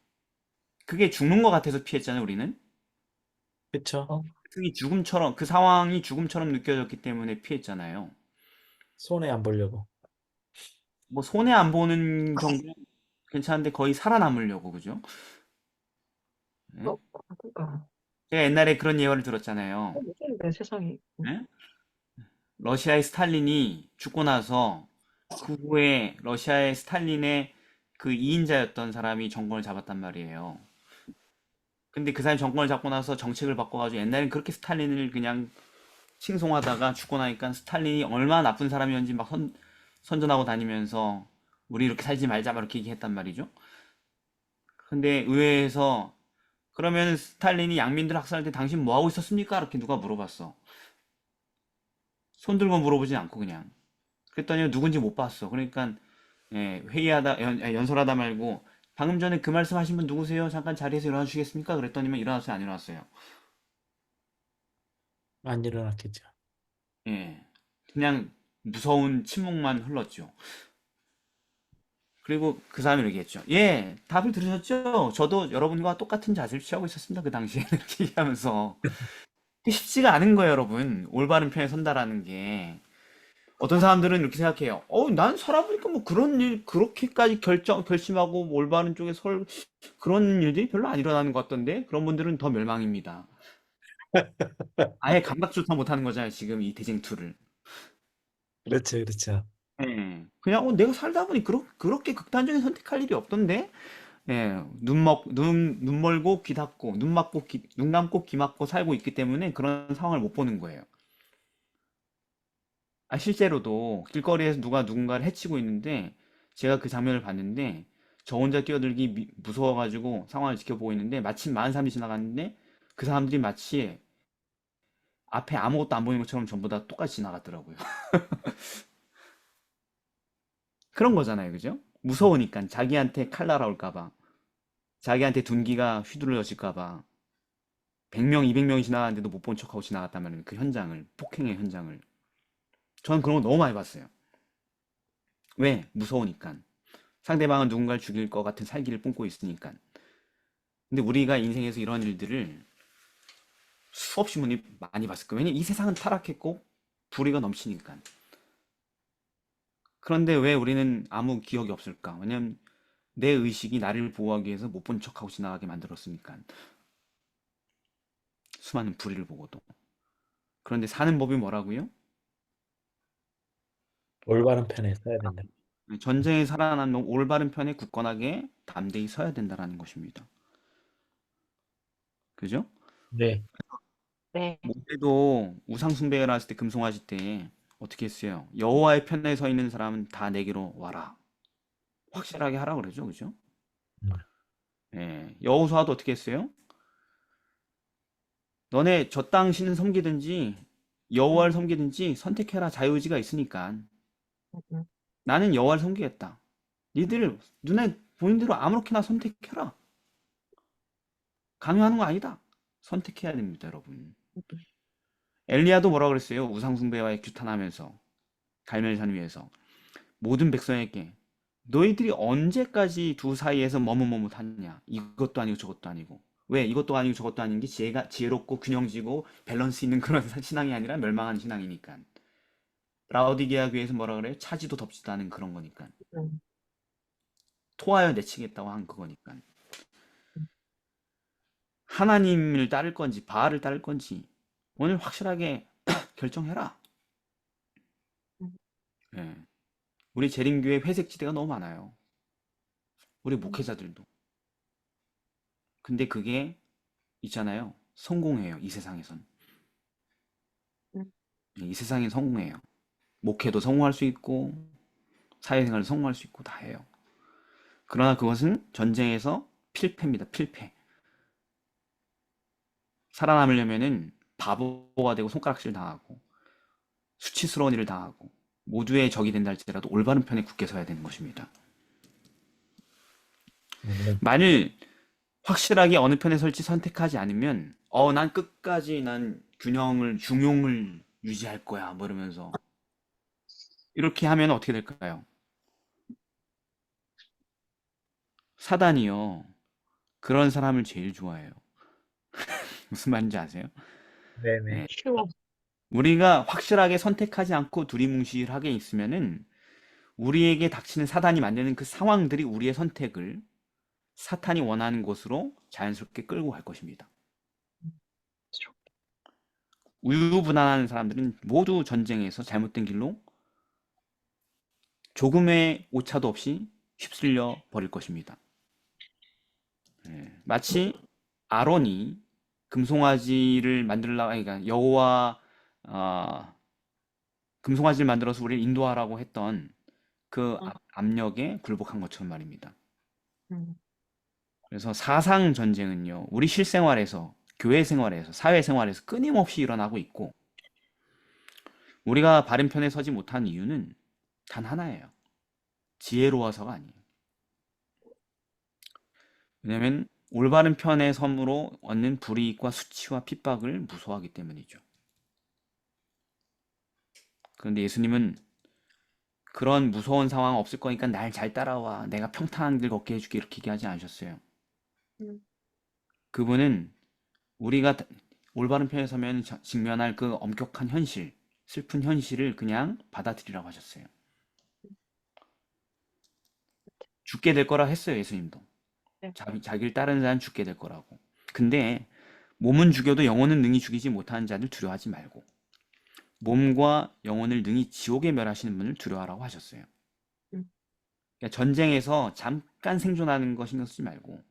그게 죽는 것 같아서 피했잖아요, 우리는. 그렇죠. 어, 그게 죽음처럼 그 상황이 죽음처럼 느껴졌기 때문에 피했잖아요. 손해 안 보려고. 뭐 손해 안 보는 정도 괜찮은데 거의 살아남으려고 그죠? 예? 그러니까. 제가 옛날에 그런 예화를 들었잖아요. 무슨 내 세상이. 예? 러시아의 스탈린이 죽고 나서 그 후에 러시아의 스탈린의 그 2인자였던 사람이 정권을 잡았단 말이에요. 근데 그 사람이 정권을 잡고 나서 정책을 바꿔가지고 옛날엔 그렇게 스탈린을 그냥 칭송하다가 죽고 나니까 스탈린이 얼마나 나쁜 사람이었는지 막 선전하고 다니면서 우리 이렇게 살지 말자 막 이렇게 얘기했단 말이죠. 근데 의회에서 그러면 스탈린이 양민들 학살할 때 당신 뭐 하고 있었습니까? 이렇게 누가 물어봤어. 손 들고 물어보진 않고 그냥. 그랬더니 누군지 못 봤어. 그러니까 예, 회의하다 연설하다 말고 방금 전에 그 말씀하신 분 누구세요? 잠깐 자리에서 일어나 주시겠습니까? 그랬더니만 일어났어요, 안 일어났어요? 안 일어났겠죠. 예, 그냥 무서운 침묵만 흘렀죠. 그리고 그 사람이 얘기했죠. 예, 답을 들으셨죠? 저도 여러분과 똑같은 자세를 취하고 있었습니다. 그 당시에 이렇게 얘기하면서 쉽지가 않은 거예요, 여러분. 올바른 편에 선다라는 게. 어떤 사람들은 이렇게 생각해요. 난 살아보니까 뭐 그런 일, 그렇게까지 결심하고 뭐 올바른 쪽에 그런 일들이 별로 안 일어나는 것 같던데? 그런 분들은 더 멸망입니다. 아예 감각조차 못하는 거잖아요, 지금 이 대쟁투를. 그렇죠, 그렇죠. 예. 그냥, 내가 살다 보니 그렇게 극단적인 선택할 일이 없던데? 예, 눈 멀고 귀 닫고, 눈 감고 귀 막고 살고 있기 때문에 그런 상황을 못 보는 거예요. 실제로도 길거리에서 누가 누군가를 해치고 있는데 제가 그 장면을 봤는데 저 혼자 뛰어들기 무서워가지고 상황을 지켜보고 있는데 마침 많은 사람들이 지나갔는데 그 사람들이 마치 앞에 아무것도 안 보이는 것처럼 전부 다 똑같이 지나갔더라고요. 그런 거잖아요, 그죠? 무서우니까 자기한테 칼 날아올까 봐, 자기한테 둔기가 휘둘러질까 봐 100명, 200명이 지나갔는데도 못 본 척하고 지나갔단 말이에요. 그 현장을, 폭행의 현장을. 저는 그런 거 너무 많이 봤어요. 왜? 무서우니까. 상대방은 누군가를 죽일 것 같은 살기를 뿜고 있으니까. 근데 우리가 인생에서 이런 일들을 수없이 많이 봤을 거예요. 왜냐면 이 세상은 타락했고 불의가 넘치니까. 그런데 왜 우리는 아무 기억이 없을까? 왜냐면 내 의식이 나를 보호하기 위해서 못 본 척하고 지나가게 만들었으니까. 수많은 불의를 보고도. 그런데 사는 법이 뭐라고요? 올바른 편에 서야 된다. 전쟁에 살아남는 올바른 편에 굳건하게 담대히 서야 된다라는 것입니다. 그죠? 네. 네. 모세도 우상 숭배를 했을 때 금송아지 때 어떻게 했어요? 여호와의 편에 서 있는 사람은 다 내게로 와라. 확실하게 하라 그러죠, 그죠? 음. 예, 여호수아도 어떻게 했어요? 너네 저 당신은 섬기든지 여호와를 섬기든지 선택해라. 자유의지가 있으니까. 나는 여호와를 섬기겠다. 니들 눈에 보이는 대로 아무렇게나 선택해라. 강요하는 거 아니다. 선택해야 됩니다, 여러분. 엘리야도 뭐라 그랬어요? 우상 숭배와의 규탄하면서 갈멜산 위에서 모든 백성에게 너희들이 언제까지 두 사이에서 머뭇머뭇하느냐? 이것도 아니고 저것도 아니고. 왜 이것도 아니고 저것도 아닌 게 지혜롭고 균형지고 밸런스 있는 그런 신앙이 아니라 멸망한 신앙이니까. 라오디게아 교회에서 뭐라 그래요? 차지도 덥지도 않은 그런 거니까. 토하여 내치겠다고 한 그거니까. 하나님을 따를 건지 바알을 따를 건지 오늘 확실하게 결정해라. 예. 우리 재림교회 회색지대가 너무 많아요. 우리 목회자들도. 근데 그게 있잖아요. 성공해요. 이 세상에선. 이 세상엔 성공해요. 목회도 성공할 수 있고 사회생활도 성공할 수 있고 다 해요. 그러나 그것은 전쟁에서 필패입니다. 필패. 살아남으려면은 바보가 되고 손가락질 당하고 수치스러운 일을 당하고 모두의 적이 된다 할지라도 올바른 편에 굳게 서야 되는 것입니다. 만일 확실하게 어느 편에 설지 선택하지 않으면 난 끝까지 난 중용을 유지할 거야 뭐 이러면서 이렇게 하면 어떻게 될까요? 사단이요. 그런 사람을 제일 좋아해요. 무슨 말인지 아세요? 네네. 네. 쉬워. 우리가 확실하게 선택하지 않고 두리뭉실하게 있으면은 우리에게 닥치는 사단이 만드는 그 상황들이 우리의 선택을 사탄이 원하는 곳으로 자연스럽게 끌고 갈 것입니다. 우유부단한 사람들은 모두 전쟁에서 잘못된 길로 조금의 오차도 없이 휩쓸려 버릴 것입니다. 마치 아론이 금송아지를 그러니까 여호와 금송아지를 만들어서 우리를 인도하라고 했던 그 압력에 굴복한 것처럼 말입니다. 그래서 사상 전쟁은요, 우리 실생활에서, 교회 생활에서, 사회 생활에서 끊임없이 일어나고 있고, 우리가 바른 편에 서지 못한 이유는 단 하나예요. 지혜로워서가 아니에요. 왜냐하면 올바른 편에 섬으로 얻는 불이익과 수치와 핍박을 무서워하기 때문이죠. 그런데 예수님은 그런 무서운 상황 없을 거니까 날 잘 따라와. 내가 평탄한 길 걷게 해줄게. 이렇게 얘기하지 않으셨어요. 그분은 우리가 올바른 편에 서면 직면할 그 엄격한 현실, 슬픈 현실을 그냥 받아들이라고 하셨어요. 죽게 될 거라 했어요, 예수님도. 네. 자기를 따르는 자는 죽게 될 거라고. 근데 몸은 죽여도 영혼은 능히 죽이지 못하는 자들 두려워하지 말고 몸과 영혼을 능히 지옥에 멸하시는 분을 두려워하라고 하셨어요. 그러니까 전쟁에서 잠깐 생존하는 거 신경 쓰지 말고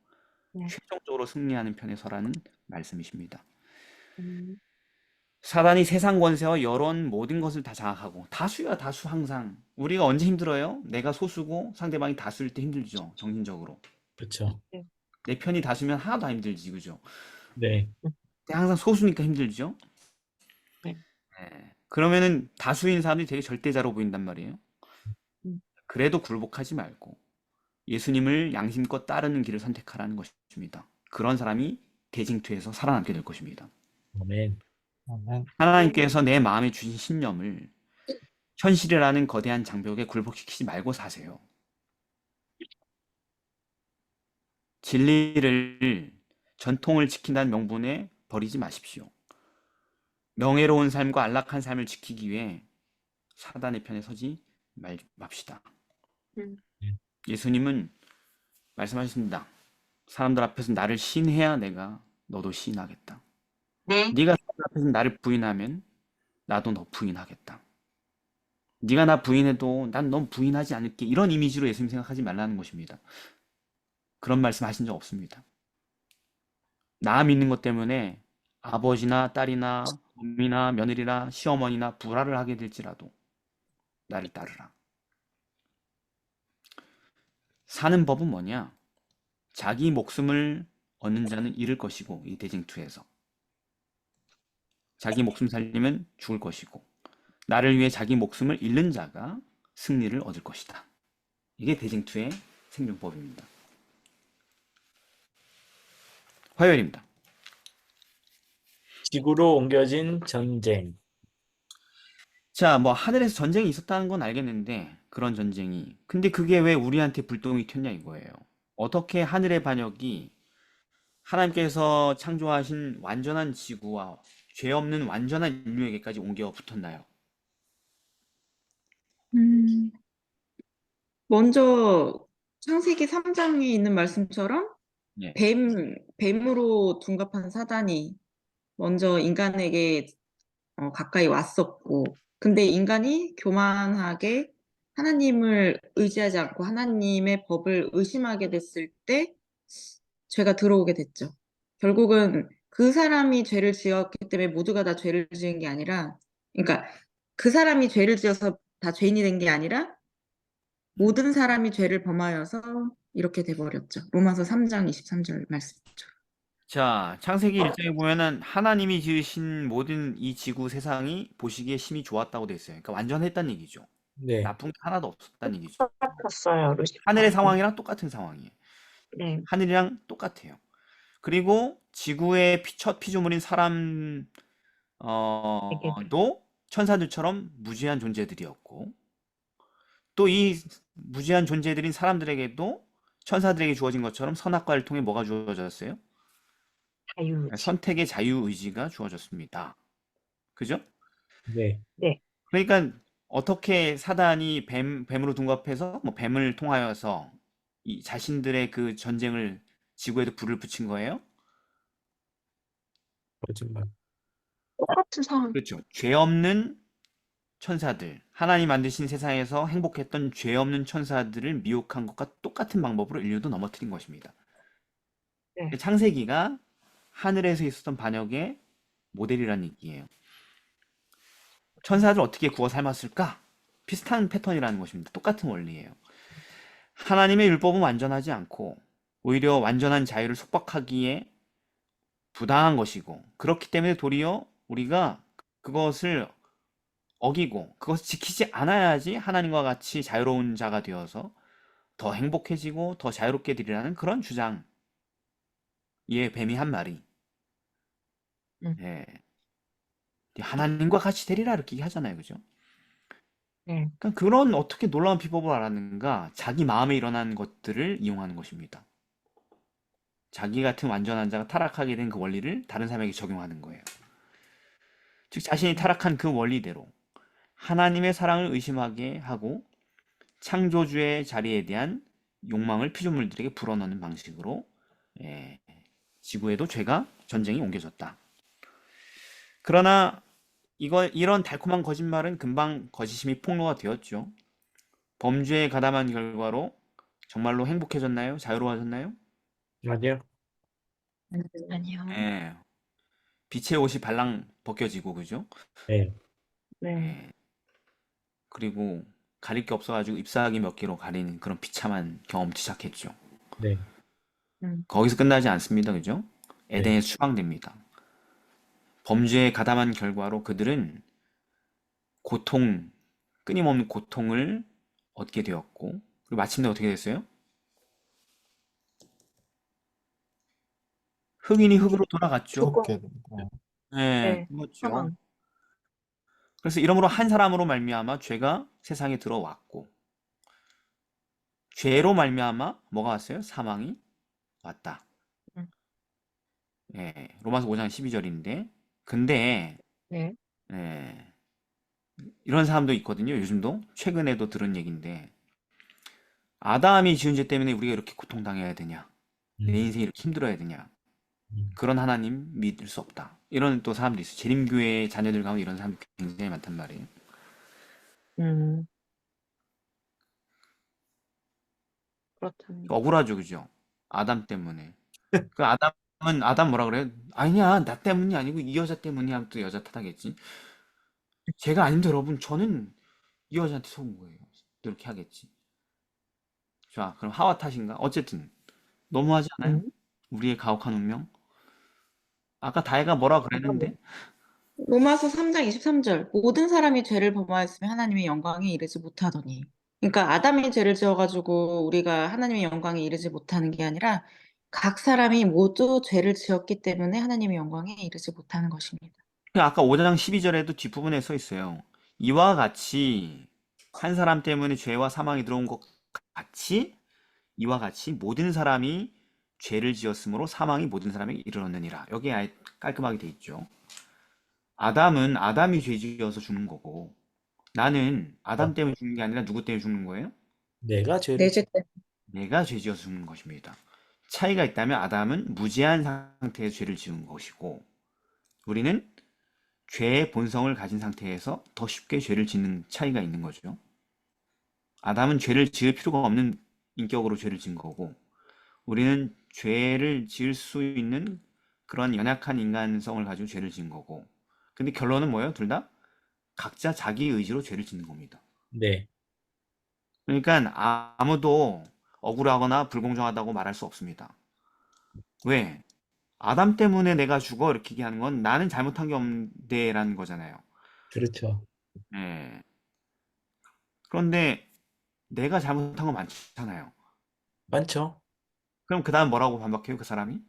네. 최종적으로 승리하는 편에 서라는 말씀이십니다. 사단이 세상 권세와 여론 모든 것을 다 장악하고 다수야 다수 항상. 우리가 언제 힘들어요? 내가 소수고 상대방이 다수일 때 힘들죠. 정신적으로. 그렇죠. 내 편이 다수면 하나도 안 힘들지, 그죠? 네. 근데 항상 소수니까 힘들죠. 네. 그러면은 다수인 사람들이 되게 절대자로 보인단 말이에요. 음. 그래도 굴복하지 말고 예수님을 양심껏 따르는 길을 선택하라는 것입니다. 그런 사람이 대징투에서 살아남게 될 것입니다. 아멘. 아멘. 하나님께서 내 마음에 주신 신념을 현실이라는 거대한 장벽에 굴복시키지 말고 사세요. 진리를 전통을 지킨다는 명분에 버리지 마십시오. 명예로운 삶과 안락한 삶을 지키기 위해 사단의 편에 서지 맙시다. 예수님은 말씀하셨습니다. 사람들 앞에서 나를 시인해야 내가 너도 시인하겠다. 네. 네가 사람들 앞에서 나를 부인하면 나도 너 부인하겠다. 네가 나 부인해도 난 넌 부인하지 않을게. 이런 이미지로 예수님 생각하지 말라는 것입니다. 그런 말씀 하신 적 없습니다. 나 믿는 것 때문에 아버지나 딸이나 어미나 며느리나 시어머니나 불화를 하게 될지라도 나를 따르라. 사는 법은 뭐냐? 자기 목숨을 얻는 자는 잃을 것이고, 이 대징투에서 자기 목숨 살리면 죽을 것이고, 나를 위해 자기 목숨을 잃는 자가 승리를 얻을 것이다. 이게 대징투의 생존법입니다. 화요일입니다. 지구로 옮겨진 전쟁. 자, 뭐 하늘에서 전쟁이 있었다는 건 알겠는데, 그런 전쟁이. 근데 그게 왜 우리한테 불똥이 튀었냐 이거예요. 어떻게 하늘의 반역이 하나님께서 창조하신 완전한 지구와 죄 없는 완전한 인류에게까지 옮겨 붙었나요? 음, 먼저 창세기 3장에 있는 말씀처럼 예. 뱀으로 둔갑한 사단이 먼저 인간에게 가까이 왔었고, 근데 인간이 교만하게 하나님을 의지하지 않고 하나님의 법을 의심하게 됐을 때 죄가 들어오게 됐죠. 결국은 그 사람이 죄를 지었기 때문에 모두가 다 죄를 지은 게 아니라, 그러니까 그 사람이 죄를 지어서 다 죄인이 된 게 아니라 모든 사람이 죄를 범하여서 이렇게 돼버렸죠. 로마서 3장 23절 말씀이죠. 자, 창세기 1장에 보면은 하나님이 지으신 모든 이 지구 세상이 보시기에 심히 좋았다고 돼 있어요. 그러니까 완전했다는 얘기죠. 네. 나쁜 게 하나도 없었다는 얘기죠. 똑같았어요, 루시퍼. 하늘의 상황이랑 똑같은 상황이에요. 네. 하늘이랑 똑같아요. 그리고 지구의 첫 피조물인 되게 도 천사들처럼 무지한 존재들이었고, 또 이 무지한 존재들인 사람들에게도 천사들에게 주어진 것처럼 선악과를 통해 뭐가 주어졌어요? 자유의지. 선택의 자유의지가 주어졌습니다. 그죠? 네. 네. 그러니까 어떻게 사단이 뱀으로 둔갑해서 뭐 뱀을 통하여서 이 자신들의 그 전쟁을 지구에도 불을 붙인 거예요? 거짓말. 똑같은 상황. 그렇죠. 죄 없는 천사들, 하나님 만드신 세상에서 행복했던 죄 없는 천사들을 미혹한 것과 똑같은 방법으로 인류도 넘어뜨린 것입니다. 네. 창세기가 하늘에서 있었던 반역의 모델이라는 얘기예요. 천사들 어떻게 구워 삶았을까? 비슷한 패턴이라는 것입니다. 똑같은 원리예요. 하나님의 율법은 완전하지 않고 오히려 완전한 자유를 속박하기에 부당한 것이고, 그렇기 때문에 도리어 우리가 그것을 어기고 그것을 지키지 않아야지 하나님과 같이 자유로운 자가 되어서 더 행복해지고 더 자유롭게 되리라는 그런 주장. 예, 뱀이 한 말이. 음. 예. 하나님과 같이 되리라 이렇게 하잖아요. 그죠? 네. 그러니까 그런 어떻게 놀라운 비법을 알았는가? 자기 마음에 일어난 것들을 이용하는 것입니다. 자기 같은 완전한 자가 타락하게 된 그 원리를 다른 사람에게 적용하는 거예요. 즉 자신이 타락한 그 원리대로 하나님의 사랑을 의심하게 하고 창조주의 자리에 대한 욕망을 피조물들에게 불어넣는 방식으로 지구에도 죄가 전쟁이 옮겨졌다. 그러나 이런 달콤한 거짓말은 금방 거짓임이 폭로가 되었죠. 범죄에 가담한 결과로 정말로 행복해졌나요? 자유로워졌나요? 아니요. 아니요. 예. 빛의 옷이 발랑 벗겨지고 그죠? 네. 네. 예. 그리고 가릴 게 없어가지고 잎사귀 몇 개로 가리는 그런 비참한 경험도 시작했죠. 네. 거기서 끝나지 않습니다. 그죠? 네. 에덴에 추방됩니다. 범죄에 가담한 결과로 그들은 끊임없는 고통을 얻게 되었고, 그리고 마침내 어떻게 됐어요? 흑인이 흑으로 돌아갔죠. 죽게 됩니다. 예, 네. 그렇죠. 사망. 그래서 이러므로 한 사람으로 말미암아 죄가 세상에 들어왔고, 죄로 말미암아 뭐가 왔어요? 사망이 왔다. 음. 예, 로마서 5장 12절인데, 근데 네. 예, 이런 사람도 있거든요. 요즘도 최근에도 들은 얘기인데, 아담이 지은 죄 때문에 우리가 이렇게 고통당해야 되냐? 내 인생이 이렇게 힘들어야 되냐? 그런 하나님 믿을 수 없다. 이런 또 사람들이 있어요. 재림교회 자녀들 가운데 이런 사람이 굉장히 많단 말이에요. 음, 그렇다면. 억울하죠, 그죠? 아담 때문에. 그 아담 뭐라 그래요? 아니야, 나 때문이 아니고 이 여자 때문이야. 하면 또 여자 탓하겠지. 제가 아닌데 여러분, 저는 이 여자한테 속은 거예요. 이렇게 하겠지. 자, 그럼 하와 탓인가? 어쨌든 너무하지 않아요? 음, 우리의 가혹한 운명? 아까 다혜가 뭐라 그랬는데? 로마서 3장 23절 모든 사람이 죄를 범하였으면 하나님의 영광에 이르지 못하더니 그러니까 아담이 죄를 지어가지고 우리가 하나님의 영광에 이르지 못하는 게 아니라 각 사람이 모두 죄를 지었기 때문에 하나님의 영광에 이르지 못하는 것입니다. 그 아까 5장 12절에도 뒷부분에 써 있어요. 이와 같이 한 사람 때문에 죄와 사망이 들어온 것 같이 이와 같이 모든 사람이 죄를 지었으므로 사망이 모든 사람에게 이르렀느니라. 여기에 아예 깔끔하게 돼 있죠. 아담은 아담이 죄 지어서 죽는 거고 나는 아담 때문에 죽는 게 아니라 누구 때문에 죽는 거예요? 내가 죄를 내죄 때문에. 내가 죄 지어서 죽는 것입니다. 차이가 있다면 아담은 무죄한 상태에서 죄를 지은 것이고 우리는 죄의 본성을 가진 상태에서 더 쉽게 죄를 짓는 차이가 있는 거죠. 아담은 죄를 지을 필요가 없는 인격으로 죄를 지은 거고 우리는 죄를 지을 수 있는 그런 연약한 인간성을 가지고 죄를 지은 거고 근데 결론은 뭐예요? 둘 다 각자 자기 의지로 죄를 짓는 겁니다. 네, 그러니까 아무도 억울하거나 불공정하다고 말할 수 없습니다. 왜? 아담 때문에 내가 죽어 이렇게 얘기하는 건 나는 잘못한 게 없는데라는 거잖아요. 그렇죠. 예. 그런데 내가 잘못한 거 많잖아요. 많죠. 그럼 그 다음 뭐라고 반박해요, 그 사람이?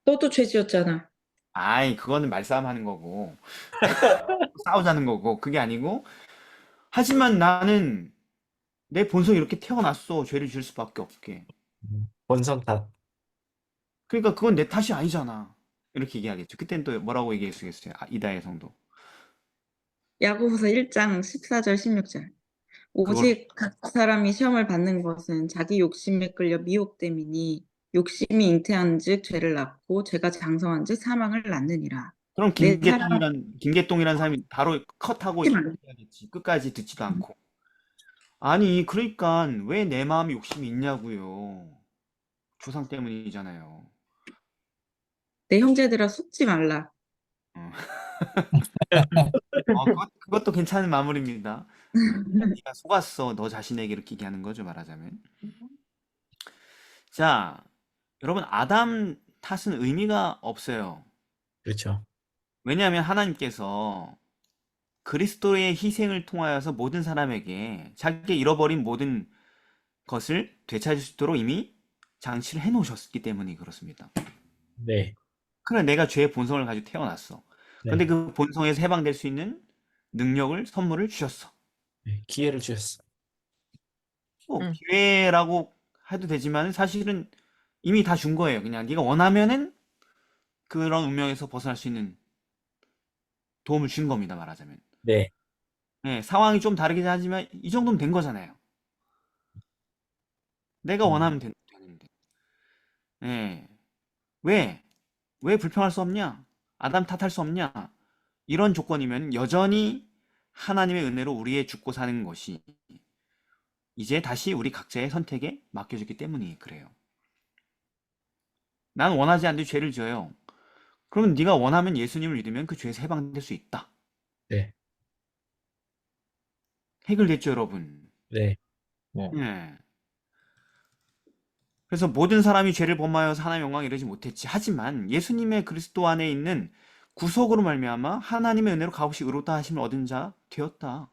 너도 죄 지었잖아. 아이, 그거는 말싸움 하는 거고, 싸우자는 거고, 그게 아니고, 하지만 나는 내 본성이 이렇게 태어났어. 죄를 지을 수밖에 없게. 본성 탓. 그러니까 그건 내 탓이 아니잖아. 이렇게 얘기하겠죠. 그땐 또 뭐라고 얘기했겠어요? 이다의 성도. 야고보서 1장 14절 16절 그걸, 오직 각 사람이 시험을 받는 것은 자기 욕심에 끌려 미혹됨이니 욕심이 잉태한즉 죄를 낳고 죄가 장성한즉 사망을 낳느니라. 그럼 내 사랑 김계똥이란 사람이 바로 컷하고 하지 말라. 해야겠지. 끝까지 듣지도 않고. 아니, 그러니까 왜 내 마음에 욕심이 있냐고요. 조상 때문이잖아요. 내 형제들아 속지 말라. 어. 그것도 괜찮은 마무리입니다. 네가 속았어. 너 자신에게 이렇게 얘기하는 거죠, 말하자면. 자, 여러분, 아담 탓은 의미가 없어요. 그렇죠. 왜냐하면 하나님께서 그리스도의 희생을 통하여서 모든 사람에게 자기가 잃어버린 모든 것을 되찾을 수 있도록 이미 장치를 해놓으셨기 때문에 그렇습니다. 네, 그래, 내가 죄의 본성을 가지고 태어났어. 근데 네, 그 본성에서 해방될 수 있는 능력을, 선물을 주셨어. 네. 기회를 주셨어. 뭐 응. 기회라고 해도 되지만 사실은 이미 다 준 거예요. 그냥 네가 원하면은 그런 운명에서 벗어날 수 있는 도움을 준 겁니다. 말하자면. 네, 네, 상황이 좀 다르긴 하지만 이 정도면 된 거잖아요. 내가 원하면 되는데. 네. 왜? 왜 불평할 수 없냐? 아담 탓할 수 없냐? 이런 조건이면 여전히 하나님의 은혜로 우리의 죽고 사는 것이 이제 다시 우리 각자의 선택에 맡겨졌기 때문이 그래요. 난 원하지 않는데 죄를 지어요. 그러면 네가 원하면 예수님을 믿으면 그 죄에서 해방될 수 있다. 네, 해결됐죠, 여러분. 네, 네. 예. 그래서 모든 사람이 죄를 범하여서 하나님의 영광에 이르지 못했지. 하지만 예수님의 그리스도 안에 있는 구속으로 말미암아 하나님의 은혜로 값없이 의롭다 하심을 얻은 자 되었다.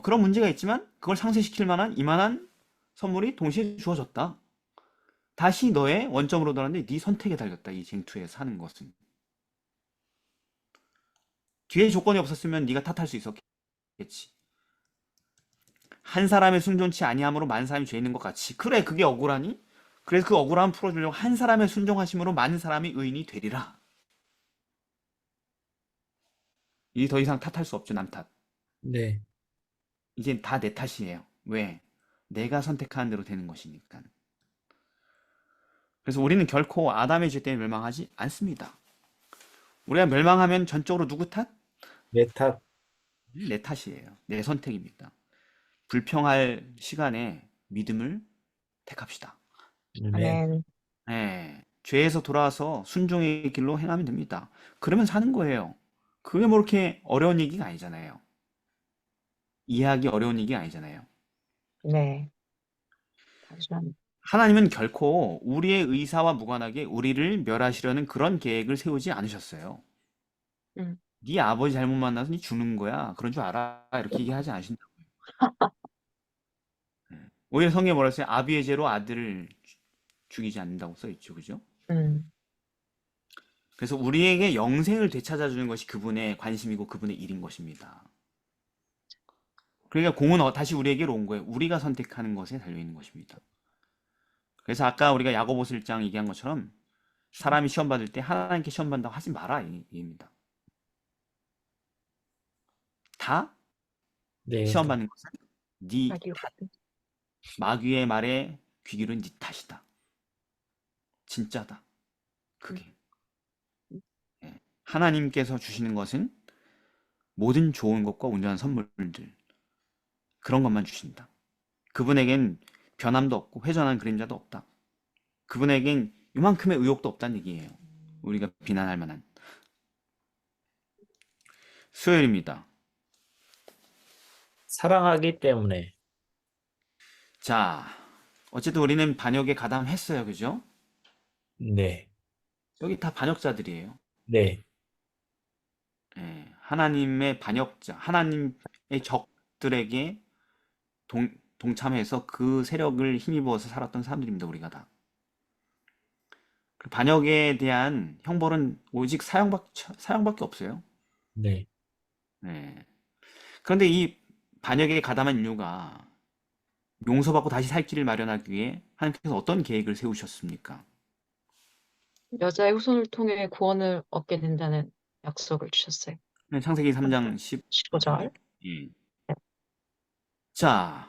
그런 문제가 있지만 그걸 상쇄시킬 만한 이만한 선물이 동시에 주어졌다. 다시 너의 원점으로 돌아왔는데 네 선택에 달렸다. 이 쟁투에 사는 것은. 뒤에 조건이 없었으면 네가 탓할 수 있었겠지. 한 사람의 순종치 아니함으로 많은 사람이 죄 있는 것 같이. 그래, 그게 억울하니? 그래서 그 억울함 풀어주려고 한 사람의 순종하심으로 많은 사람이 의인이 되리라. 이 더 이상 탓할 수 없죠, 남 탓. 네, 이젠 다 내 탓이에요. 왜? 내가 선택한 대로 되는 것이니까. 그래서 우리는 결코 아담의 죄 때문에 멸망하지 않습니다. 우리가 멸망하면 전적으로 누구 탓? 내 탓. 내 탓이에요. 내 선택입니다. 불평할 시간에 믿음을 택합시다. 아멘. 아멘. 예, 죄에서 돌아와서 순종의 길로 행하면 됩니다. 그러면 사는 거예요. 그게 뭐 이렇게 어려운 얘기가 아니잖아요. 이해하기 어려운 얘기가 아니잖아요. 네. 단순합니다. 하나님은 결코 우리의 의사와 무관하게 우리를 멸하시려는 그런 계획을 세우지 않으셨어요. 음. 네 아버지 잘못 만나서 네 죽는 거야. 그런 줄 알아. 이렇게 얘기하지 않으신다고요. 오히려 성경에 뭐라 했어요? 아비의 죄로 아들을 죽이지 않는다고 써있죠. 그죠? 음. 그래서 우리에게 영생을 되찾아주는 것이 그분의 관심이고 그분의 일인 것입니다. 그러니까 공은 다시 우리에게로 온 거예요. 우리가 선택하는 것에 달려있는 것입니다. 그래서 아까 우리가 야고보서 1장 얘기한 것처럼 사람이 시험 받을 때 하나님께 시험 받는다고 하지 마라 이 얘기입니다. 다 네. 시험 받는 것은 네 자기 탓. 마귀의 말에 귀 기울인 네 탓이다. 진짜다. 그게. 예. 하나님께서 주시는 것은 모든 좋은 것과 온전한 선물들 그런 것만 주신다. 그분에겐 변함도 없고 회전한 그림자도 없다. 그분에겐 이만큼의 의욕도 없다는 얘기예요. 우리가 비난할 만한. 수요일입니다. 사랑하기 때문에. 자, 어쨌든 우리는 반역에 가담했어요. 그죠? 네. 여기 다 반역자들이에요. 네. 예, 하나님의 반역자, 하나님의 적들에게 동참해서 그 세력을 힘입어서 살았던 사람들입니다. 우리가 다. 그 반역에 대한 형벌은 오직 사형밖에 없어요. 네. 예. 그런데 이 반역에 가담한 인류가 용서받고 다시 살 길을 마련하기 위해 하나님께서 어떤 계획을 세우셨습니까? 여자의 후손을 통해 구원을 얻게 된다는 약속을 주셨어요. 창세기 3장 15절. 15절. 예. 자,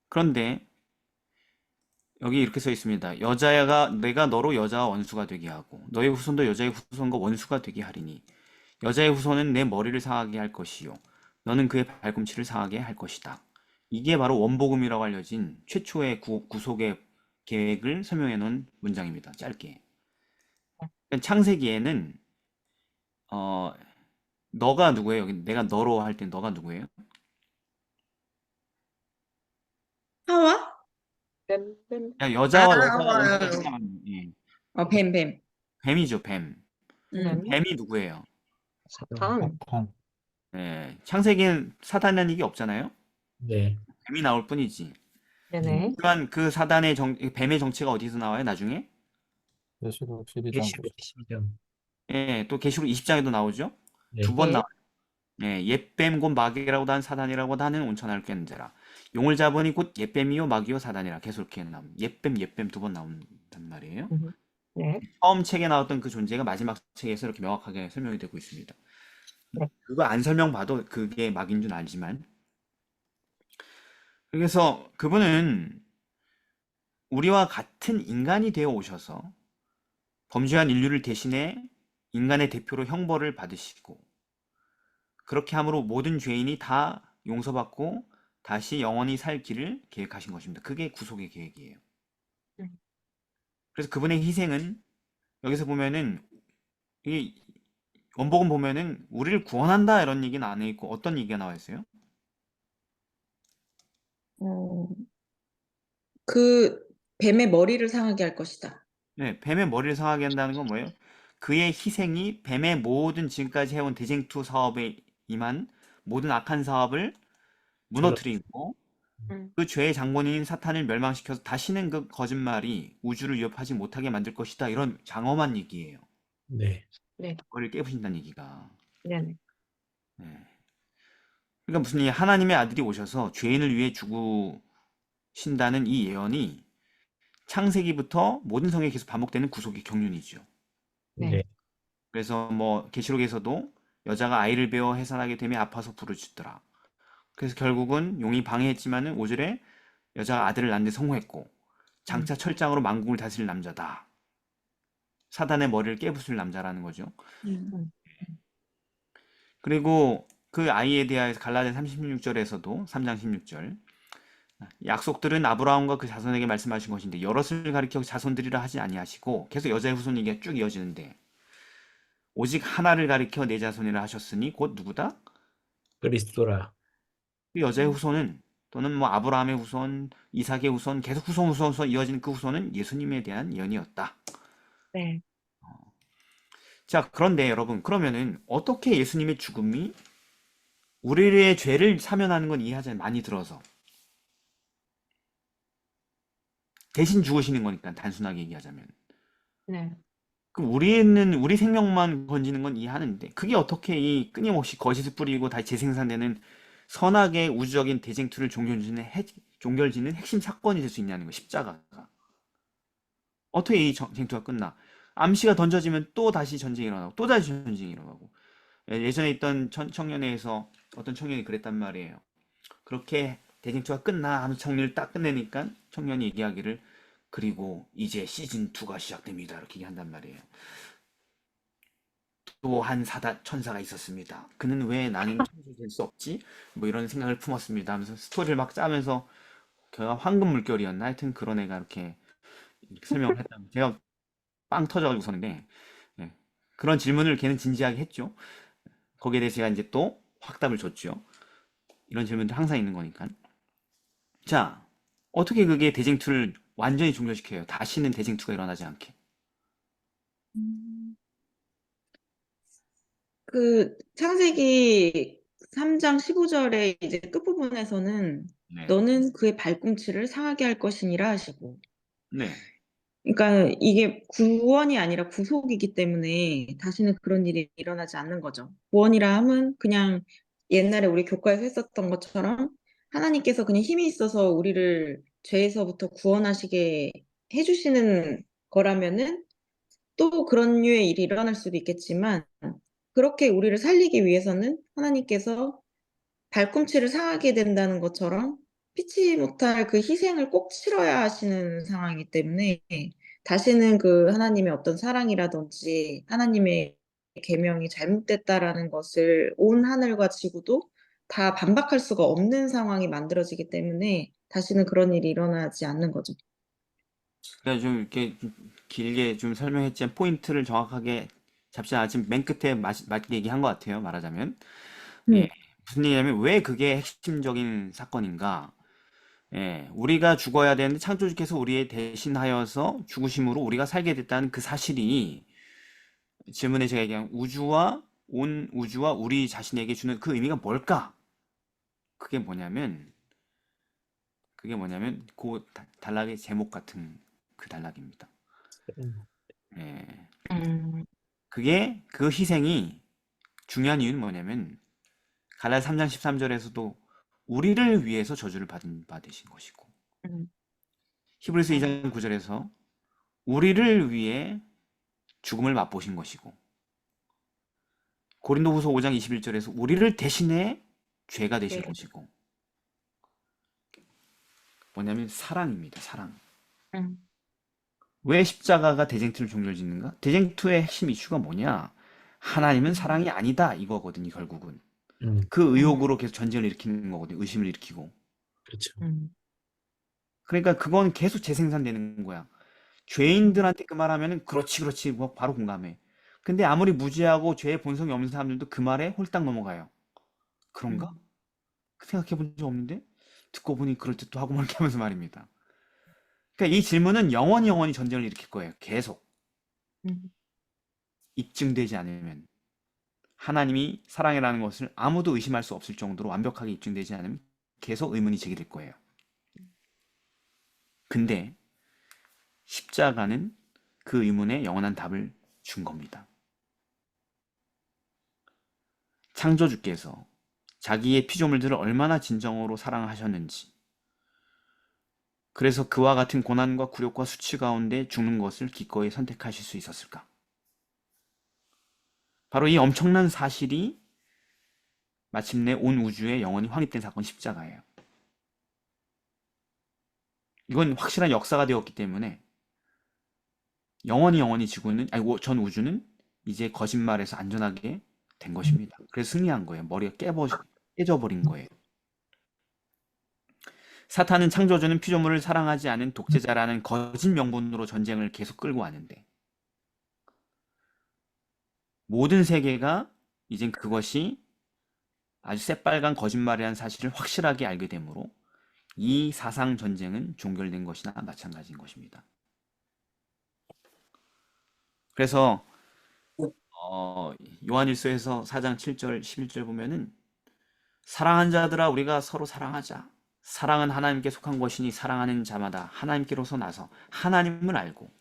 그런데 여기 이렇게 써 있습니다. 여자가 내가 너로 여자와 원수가 되게 하고 너의 후손도 여자의 후손과 원수가 되게 하리니 여자의 후손은 내 머리를 상하게 할 것이요 너는 그의 발꿈치를 상하게 할 것이다. 이게 바로 원복음이라고 알려진 최초의 구속의 계획을 설명해 놓은 문장입니다. 짧게. 그러니까 창세기에는 너가 누구예요? 여기 내가 너로 할 때 너가 누구예요? 하와? 뱀. 그냥 여자와 여자가 원수가 하와요. 있다는 예. 뱀. 뱀이죠, 뱀. 뱀. 뱀이 누구예요? 사탄. 사탄. 예, 창세기엔 사단이라는 얘기 없잖아요. 네. 뱀이 나올 뿐이지. 네네. 하지만 그 사단의 뱀의 정체가 어디서 나와요? 나중에? 계시록 12장 계시록 12장. 예, 또 계시록 20장에도 나오죠. 네. 두 번 예. 나와요. 예, 옛뱀 곧 마귀라고도 하는 사단이라고도 하는 온천하를 꿰는 자라. 용을 잡으니 곧 옛뱀이요 마귀요 사단이라. 계속 이렇게 나옵니다. 옛뱀 두 번 나온단 말이에요. 네. 처음 책에 나왔던 그 존재가 마지막 책에서 이렇게 명확하게 설명이 되고 있습니다. 네. 그거 안 설명봐도 그게 마귀인 줄 알지만. 그래서 그분은 우리와 같은 인간이 되어 오셔서 범죄한 인류를 대신해 인간의 대표로 형벌을 받으시고 그렇게 함으로 모든 죄인이 다 용서받고 다시 영원히 살 길을 계획하신 것입니다. 그게 구속의 계획이에요. 그래서 그분의 희생은 여기서 보면은 이 원복음 보면은 우리를 구원한다 이런 얘기는 안 해 있고 어떤 얘기가 나와 있어요? 그 뱀의 머리를 상하게 할 것이다. 네, 뱀의 머리를 상하게 한다는 건 뭐예요? 그의 희생이 뱀의 모든 지금까지 해온 대쟁투 사업에 임한 모든 악한 사업을 무너뜨리고 음. 그 죄의 장본인인 사탄을 멸망시켜서 다시는 그 거짓말이 우주를 위협하지 못하게 만들 것이다. 이런 장엄한 얘기예요. 네. 그걸 깨부신다는 얘기가. 네네. 네. 그러니까 무슨 이 하나님의 아들이 오셔서 죄인을 위해 죽으신다는 이 예언이 창세기부터 모든 성경에 계속 반복되는 구속의 경륜이죠. 네. 그래서 뭐 계시록에서도 여자가 아이를 베어 해산하게 되며 아파서 부르짖더라. 그래서 결국은 용이 방해했지만은 5절에 여자가 아들을 낳는데 성공했고 장차 철장으로 만국을 다스릴 남자다. 사단의 머리를 깨부술 남자라는 거죠. 음. 그리고 그 아이에 대하여 갈라디아 36절에서도 3장 16절 약속들은 아브라함과 그 자손에게 말씀하신 것인데 여럿을 가리켜 자손들이라 하지 아니하시고 계속 여자의 후손 얘기가 쭉 이어지는데 오직 하나를 가리켜 내 자손이라 하셨으니 곧 누구다? 그리스도라. 그 여자의 후손은 또는 뭐 아브라함의 후손, 이삭의 후손 계속 후손 이어지는 그 후손은 예수님에 대한 예언이었다. 네. 자, 그런데 여러분 그러면은 어떻게 예수님의 죽음이 우리의 죄를 사면하는 건 이해하잖아요. 많이 들어서. 대신 죽으시는 거니까 단순하게 얘기하자면. 네. 그럼 우리 생명만 건지는 건 이해하는데 그게 어떻게 이 끊임없이 거짓을 뿌리고 다시 재생산되는 선악의 우주적인 대쟁투를 종결짓는 핵심 사건이 될 수 있냐는 거 십자가가. 어떻게 이 전쟁투가 끝나? 암시가 던져지면 또 다시 전쟁이 일어나고 또 다시 전쟁이 일어나고 예전에 있던 청년회에서 어떤 청년이 그랬단 말이에요. 그렇게 대쟁투가 끝나 하는 청년을 딱 끝내니까 청년이 얘기하기를 그리고 이제 시즌2가 시작됩니다. 이렇게 얘기한단 말이에요. 또 한 천사가 있었습니다. 그는 왜 나는 천사 될 수 없지? 뭐 이런 생각을 품었습니다. 하면서 스토리를 막 짜면서 걔가 황금 물결이었나? 하여튼 그런 애가 이렇게 설명을 했다면 제가 빵 터져가지고 웃었는데 예. 그런 질문을 걔는 진지하게 했죠. 거기에 대해서 제가 이제 또 확답을 줬죠. 이런 질문들 항상 있는 거니까. 자, 어떻게 그게 대쟁투를 완전히 종결시켜요? 다시는 대쟁투가 일어나지 않게. 음. 그 창세기 3장 15절에 이제 끝부분에서는 네. 너는 그의 발꿈치를 상하게 할 것이니라 하시고 네. 그러니까 이게 구원이 아니라 구속이기 때문에 다시는 그런 일이 일어나지 않는 거죠. 구원이라 함은 그냥 옛날에 우리 교과에서 했었던 것처럼 하나님께서 그냥 힘이 있어서 우리를 죄에서부터 구원하시게 해주시는 거라면은 또 그런 류의 일이 일어날 수도 있겠지만 그렇게 우리를 살리기 위해서는 하나님께서 발꿈치를 상하게 된다는 것처럼 피치 못할 그 희생을 꼭 치러야 하시는 상황이기 때문에 다시는 그 하나님의 어떤 사랑이라든지 하나님의 계명이 잘못됐다라는 것을 온 하늘과 지구도 다 반박할 수가 없는 상황이 만들어지기 때문에 다시는 그런 일이 일어나지 않는 거죠. 그래서 좀 이렇게 길게 좀 설명했지만 포인트를 정확하게 잡지 않았지만 맨 끝에 맞게 얘기한 것 같아요. 말하자면. 예. 무슨 얘기냐면 왜 그게 핵심적인 사건인가? 예. 우리가 죽어야 되는데 창조주께서 우리의 대신하여서 죽으심으로 우리가 살게 됐다는 그 사실이 질문에 제가 얘기한 온 우주와 우리 자신에게 주는 그 의미가 뭘까? 그게 뭐냐면 그 단락의 제목 같은 그 단락입니다. 예. 음. 그게 그 희생이 중요한 이유는 뭐냐면 갈라디아 3장 13절에서도 우리를 위해서 저주를 받은 바 되신 것이고 음. 히브리서 2장 9절에서 우리를 위해 죽음을 맛보신 것이고 고린도후서 5장 21절에서 우리를 대신해 죄가 되신 네. 것이고 뭐냐면 사랑입니다. 사랑. 음. 왜 십자가가 대쟁투를 종결짓는가? 대쟁투의 핵심 이슈가 뭐냐? 하나님은 사랑이 아니다 이거거든요. 결국은 그 의혹으로 계속 전쟁을 일으키는 거거든요. 의심을 일으키고. 그렇죠. 그러니까 그건 계속 재생산되는 거야. 죄인들한테 그 말하면은 그렇지 뭐 바로 공감해. 근데 아무리 무지하고 죄의 본성이 없는 사람들도 그 말에 홀딱 넘어가요. 그런가? 생각해 본 적 없는데 듣고 보니 그럴듯도 하고 막 이렇게 하면서 말입니다. 그러니까 이 질문은 영원히 전쟁을 일으킬 거예요. 계속 음. 입증되지 않으면 하나님이 사랑이라는 것을 아무도 의심할 수 없을 정도로 완벽하게 입증되지 않으면 계속 의문이 제기될 거예요. 근데 십자가는 그 의문에 영원한 답을 준 겁니다. 창조주께서 자기의 피조물들을 얼마나 진정으로 사랑하셨는지, 그래서 그와 같은 고난과 굴욕과 수치 가운데 죽는 것을 기꺼이 선택하실 수 있었을까? 바로 이 엄청난 사실이 마침내 온 우주에 영원히 확립된 사건 십자가예요. 이건 확실한 역사가 되었기 때문에 영원히 지구는, 아니, 전 우주는 이제 거짓말에서 안전하게 된 것입니다. 그래서 승리한 거예요. 머리가 깨져버린 거예요. 사탄은 창조주는 피조물을 사랑하지 않은 독재자라는 거짓 명분으로 전쟁을 계속 끌고 왔는데, 모든 세계가 이젠 그것이 아주 새빨간 거짓말이라는 사실을 확실하게 알게 되므로 이 사상 전쟁은 종결된 것이나 마찬가지인 것입니다. 그래서 요한일서에서 4장 7절 11절 보면은 사랑하는 자들아 우리가 서로 사랑하자. 사랑은 하나님께 속한 것이니 사랑하는 자마다 하나님께로서 나서 하나님을 알고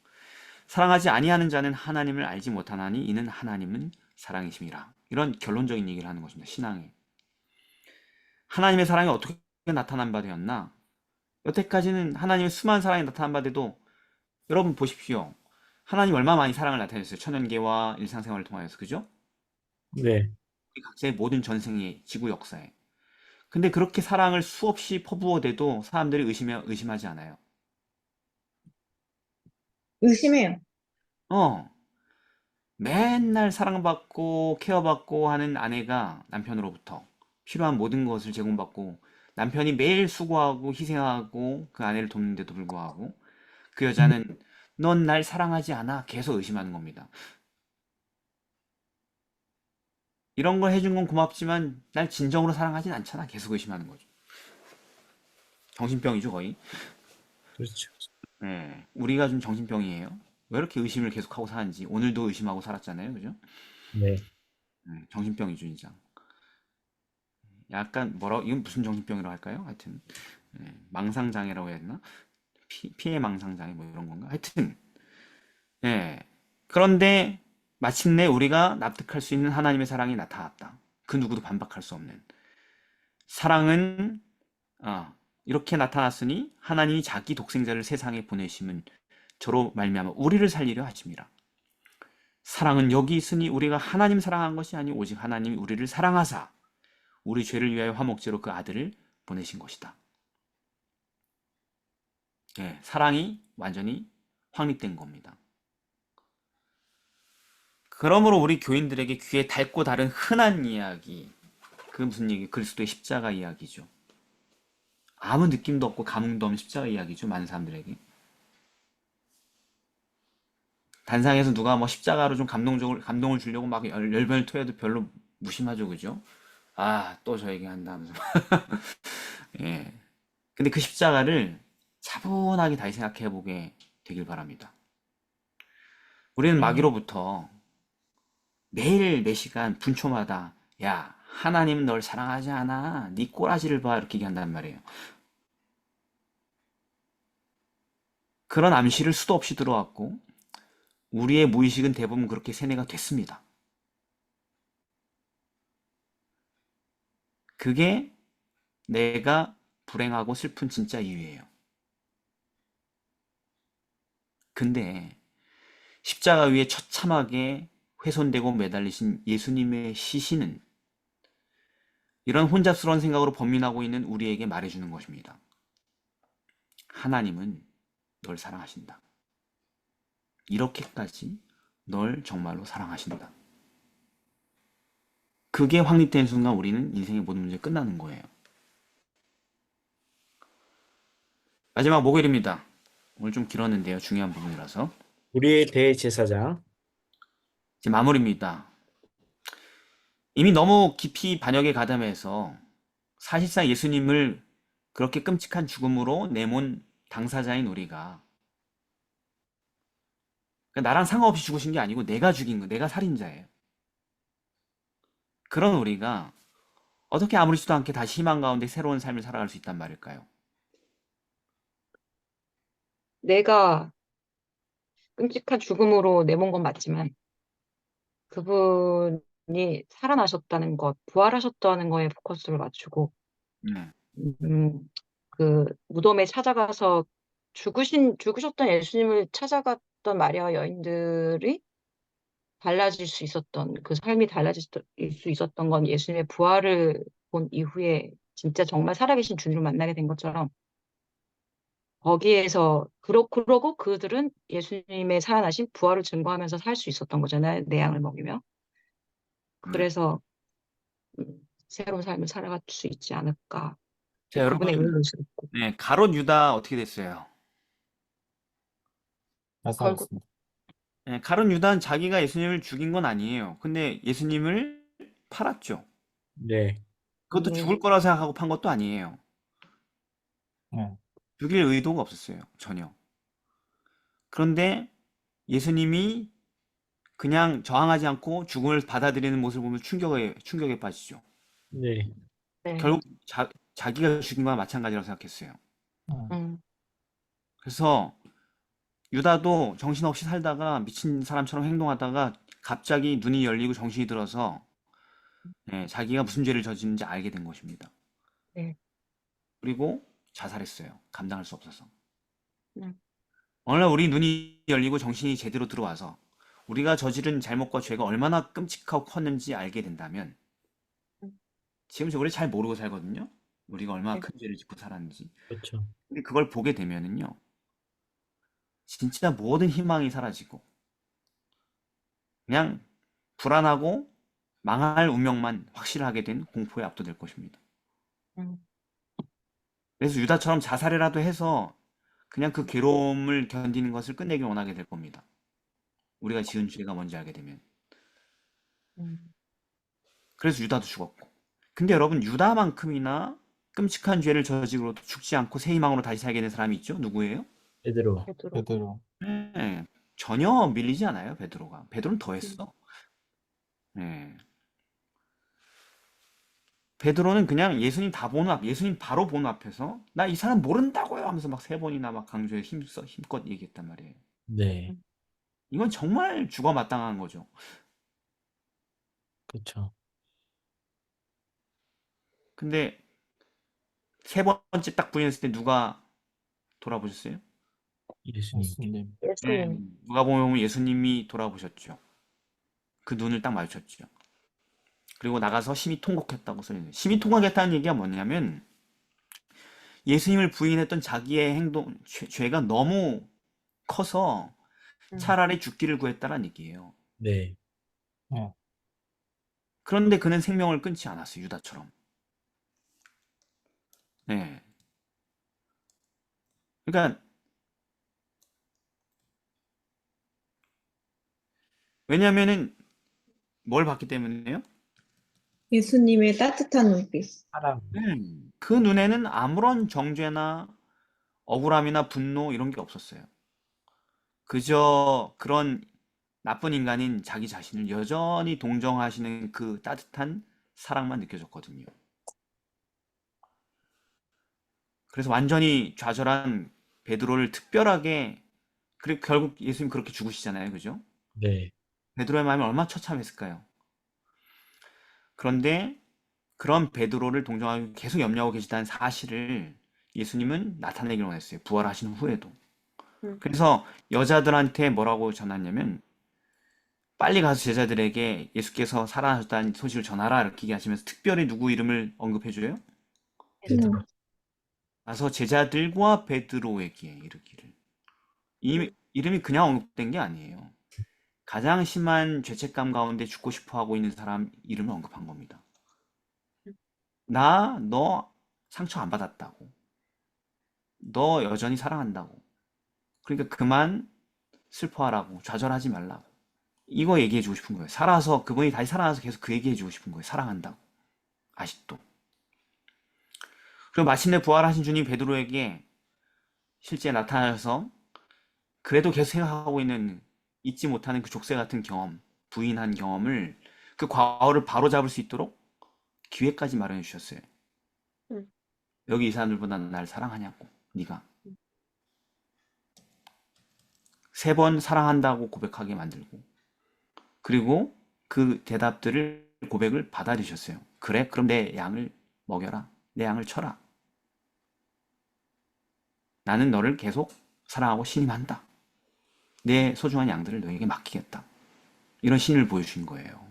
사랑하지 아니하는 자는 하나님을 알지 못하나니 이는 하나님은 사랑이심이라. 이런 결론적인 얘기를 하는 것입니다. 신앙에. 하나님의 사랑이 어떻게 나타난 바 되었나? 여태까지는 하나님의 수많은 사랑이 나타난 바 돼도 여러분 보십시오. 하나님 얼마나 많이 사랑을 나타냈어요. 천연계와 일상생활을 통하여서. 그죠? 네. 우리 각자의 모든 전생에, 지구 역사에. 근데 그렇게 사랑을 수없이 퍼부어대도 사람들이 의심하지 않아요. 의심해요. 맨날 사랑받고 케어받고 하는 아내가 남편으로부터 필요한 모든 것을 제공받고 남편이 매일 수고하고 희생하고 그 아내를 돕는데도 불구하고 그 여자는 넌 날 사랑하지 않아 계속 의심하는 겁니다. 이런 걸 해준 건 고맙지만 날 진정으로 사랑하진 않잖아. 계속 의심하는 거죠. 정신병이죠 거의. 그렇죠. 네, 우리가 좀 정신병이에요. 왜 이렇게 의심을 계속하고 사는지. 오늘도 의심하고 살았잖아요. 그죠? 네. 정신병이죠 진짜. 약간 이건 무슨 정신병이라고 할까요? 하여튼 망상장애라고 해야 되나? 피해 망상장애 뭐 이런 건가? 하여튼 그런데 마침내 우리가 납득할 수 있는 하나님의 사랑이 나타났다. 그 누구도 반박할 수 없는 사랑은 이렇게 나타났으니 하나님이 자기 독생자를 세상에 보내심은 저로 말미암아 우리를 살리려 하심이라. 사랑은 여기 있으니 우리가 하나님 사랑한 것이 아니 오직 하나님이 우리를 사랑하사 우리 죄를 위하여 화목제로 그 아들을 보내신 것이다. 사랑이 완전히 확립된 겁니다. 그러므로 우리 교인들에게 귀에 닳고 다른 흔한 이야기, 그 무슨 얘기? 그리스도의 십자가 이야기죠. 아무 느낌도 없고 감흥도 없는 십자가 이야기죠. 많은 사람들에게. 단상에서 누가 뭐 십자가로 좀 감동을 주려고 막 열변을 토해도 별로 무심하죠, 그죠? 또 저 얘기한다 하면서. 예. 근데 그 십자가를 차분하게 다시 생각해 보게 되길 바랍니다. 우리는 마귀로부터 매일 매 시간 분초마다 야, 하나님은 널 사랑하지 않아. 네 꼬라지를 봐. 이렇게 얘기한단 말이에요. 그런 암시를 수도 없이 들어왔고 우리의 무의식은 대부분 그렇게 세뇌가 됐습니다. 그게 내가 불행하고 슬픈 진짜 이유예요. 근데 십자가 위에 처참하게 훼손되고 매달리신 예수님의 시신은 이런 혼잡스러운 생각으로 범민하고 있는 우리에게 말해주는 것입니다. 하나님은 널 사랑하신다. 이렇게까지 널 정말로 사랑하신다. 그게 확립된 순간 우리는 인생의 모든 문제 끝나는 거예요. 마지막 목요일입니다. 오늘 좀 길었는데요. 중요한 부분이라서. 우리의 대제사장. 이제 마무리입니다. 이미 너무 깊이 반역에 가담해서 사실상 예수님을 그렇게 끔찍한 죽음으로 내몬 당사자인 우리가 그러니까 나랑 상관없이 죽으신 게 아니고 내가 죽인 거, 내가 살인자예요. 그런 우리가 어떻게 아무렇지도 않게 다시 희망 가운데 새로운 삶을 살아갈 수 있단 말일까요? 내가 끔찍한 죽음으로 내몬 건 맞지만 그분이 살아나셨다는 것, 부활하셨다는 거에 포커스를 맞추고 네. 음, 그 무덤에 찾아가서 죽으셨던 예수님을 찾아갔던 마리아 여인들이 달라질 수 있었던 그 삶이 달라질 수 있었던 건 예수님의 부활을 본 이후에 진짜 정말 살아계신 주님을 만나게 된 것처럼 거기에서 그러고 그들은 예수님의 살아나신 부활을 증거하면서 살 수 있었던 거잖아요. 내 양을 먹이며. 네. 그래서 새로운 삶을 살아갈 수 있지 않을까. 자, 그분의 여러분, 은혜를 의식했고 네, 가롯 유다 어떻게 됐어요? 결국 자살했습니다. 네, 가롯 유다는 자기가 예수님을 죽인 건 아니에요. 근데 예수님을 팔았죠. 네. 그것도 네, 죽을 거라고 생각하고 판 것도 아니에요. 네. 죽일 의도가 없었어요. 전혀. 그런데 예수님이 그냥 저항하지 않고 죽음을 받아들이는 모습을 보면 충격에 빠지죠. 네. 네, 결국 자기가 죽인 거와 마찬가지라고 생각했어요. 음, 음, 그래서 유다도 정신없이 살다가 미친 사람처럼 행동하다가 갑자기 눈이 열리고 정신이 들어서 자기가 무슨 죄를 저지른지 알게 된 것입니다. 네, 그리고 자살했어요. 감당할 수 없어서. 음, 어느 날 우리 눈이 열리고 정신이 제대로 들어와서 우리가 저지른 잘못과 죄가 얼마나 끔찍하고 컸는지 알게 된다면 음, 지금 우리 잘 모르고 살거든요. 우리가 얼마나 네, 큰 죄를 짓고 살았는지. 그렇죠. 근데 그걸 보게 되면은요. 진짜 모든 희망이 사라지고 그냥 불안하고 망할 운명만 확실하게 된 공포에 압도될 것입니다. 음, 그래서 유다처럼 자살이라도 해서 그냥 그 괴로움을 견디는 것을 끝내길 원하게 될 겁니다. 우리가 지은 죄가 뭔지 알게 되면. 음. 그래서 유다도 죽었고. 근데 여러분 유다만큼이나 끔찍한 죄를 저지르고도 죽지 않고 새 희망으로 다시 살게 된 사람이 있죠? 누구예요? 베드로. 베드로. 베드로. 네, 전혀 밀리지 않아요, 베드로가. 베드로는 더 음, 했어. 네. 베드로는 그냥 예수님 바로 보는 앞에서 나 이 사람 모른다고요 하면서 막 세 번이나 막 강조해 힘껏 얘기했단 말이에요. 네. 음, 이건 정말 죽어 마땅한 거죠. 그렇죠. 근데 세 번째 딱 부인했을 때 누가 돌아보셨어요? 예수님. 예수님. 예수님. 누가 보면 예수님이 돌아보셨죠. 그 눈을 딱 마주쳤죠. 그리고 나가서 심히 통곡했다고 써있는데 심히 통곡했다는 얘기가 뭐냐면 예수님을 부인했던 자기의 행동, 죄가 너무 커서 음, 차라리 죽기를 구했다는 얘기예요. 네. 네. 그런데 그는 생명을 끊지 않았어요. 유다처럼. 네. 그러니까 왜냐면은 뭘 봤기 때문에요? 예수님의 따뜻한 눈빛. 사랑. 그 눈에는 아무런 정죄나 억울함이나 분노 이런 게 없었어요. 그저 그런 나쁜 인간인 자기 자신을 여전히 동정하시는 그 따뜻한 사랑만 느껴졌거든요. 그래서 완전히 좌절한 베드로를 특별하게 그리고 결국 예수님 그렇게 죽으시잖아요. 그죠? 네. 베드로의 마음이 얼마나 처참했을까요? 그런데 그런 베드로를 동정하고 계속 염려하고 계시다는 사실을 예수님은 나타내기를 원했어요. 부활하신 후에도. 음, 그래서 여자들한테 뭐라고 전하냐면 빨리 가서 제자들에게 예수께서 살아나셨다는 소식을 전하라 이렇게 얘기하시면서 특별히 누구 이름을 언급해줘요? 베드로. 음, 가서 제자들과 베드로에게 이르기를. 이 음, 이름이 그냥 언급된 게 아니에요. 가장 심한 죄책감 가운데 죽고 싶어 하고 있는 사람 이름을 언급한 겁니다. 음, 너 상처 안 받았다고. 너 여전히 사랑한다고. 그러니까 그만 슬퍼하라고. 좌절하지 말라고. 이거 얘기해주고 싶은 거예요. 그분이 다시 살아나서 계속 그 얘기해주고 싶은 거예요. 사랑한다고. 아직도. 그리고 마침내 부활하신 주님 베드로에게 실제 나타나셔서 그래도 계속 생각하고 있는 잊지 못하는 그 족쇄 같은 경험, 부인한 경험을 그 과거를 바로잡을 수 있도록 기회까지 마련해 주셨어요. 음, 여기 이 사람들보다 날 사랑하냐고, 네가. 음, 세 번 사랑한다고 고백하게 만들고 그리고 그 고백을 받아들이셨어요. 그래? 그럼 내 양을 먹여라. 내 양을 쳐라. 나는 너를 계속 사랑하고 신임한다. 내 소중한 양들을 너에게 맡기겠다. 이런 신을 보여주신 거예요.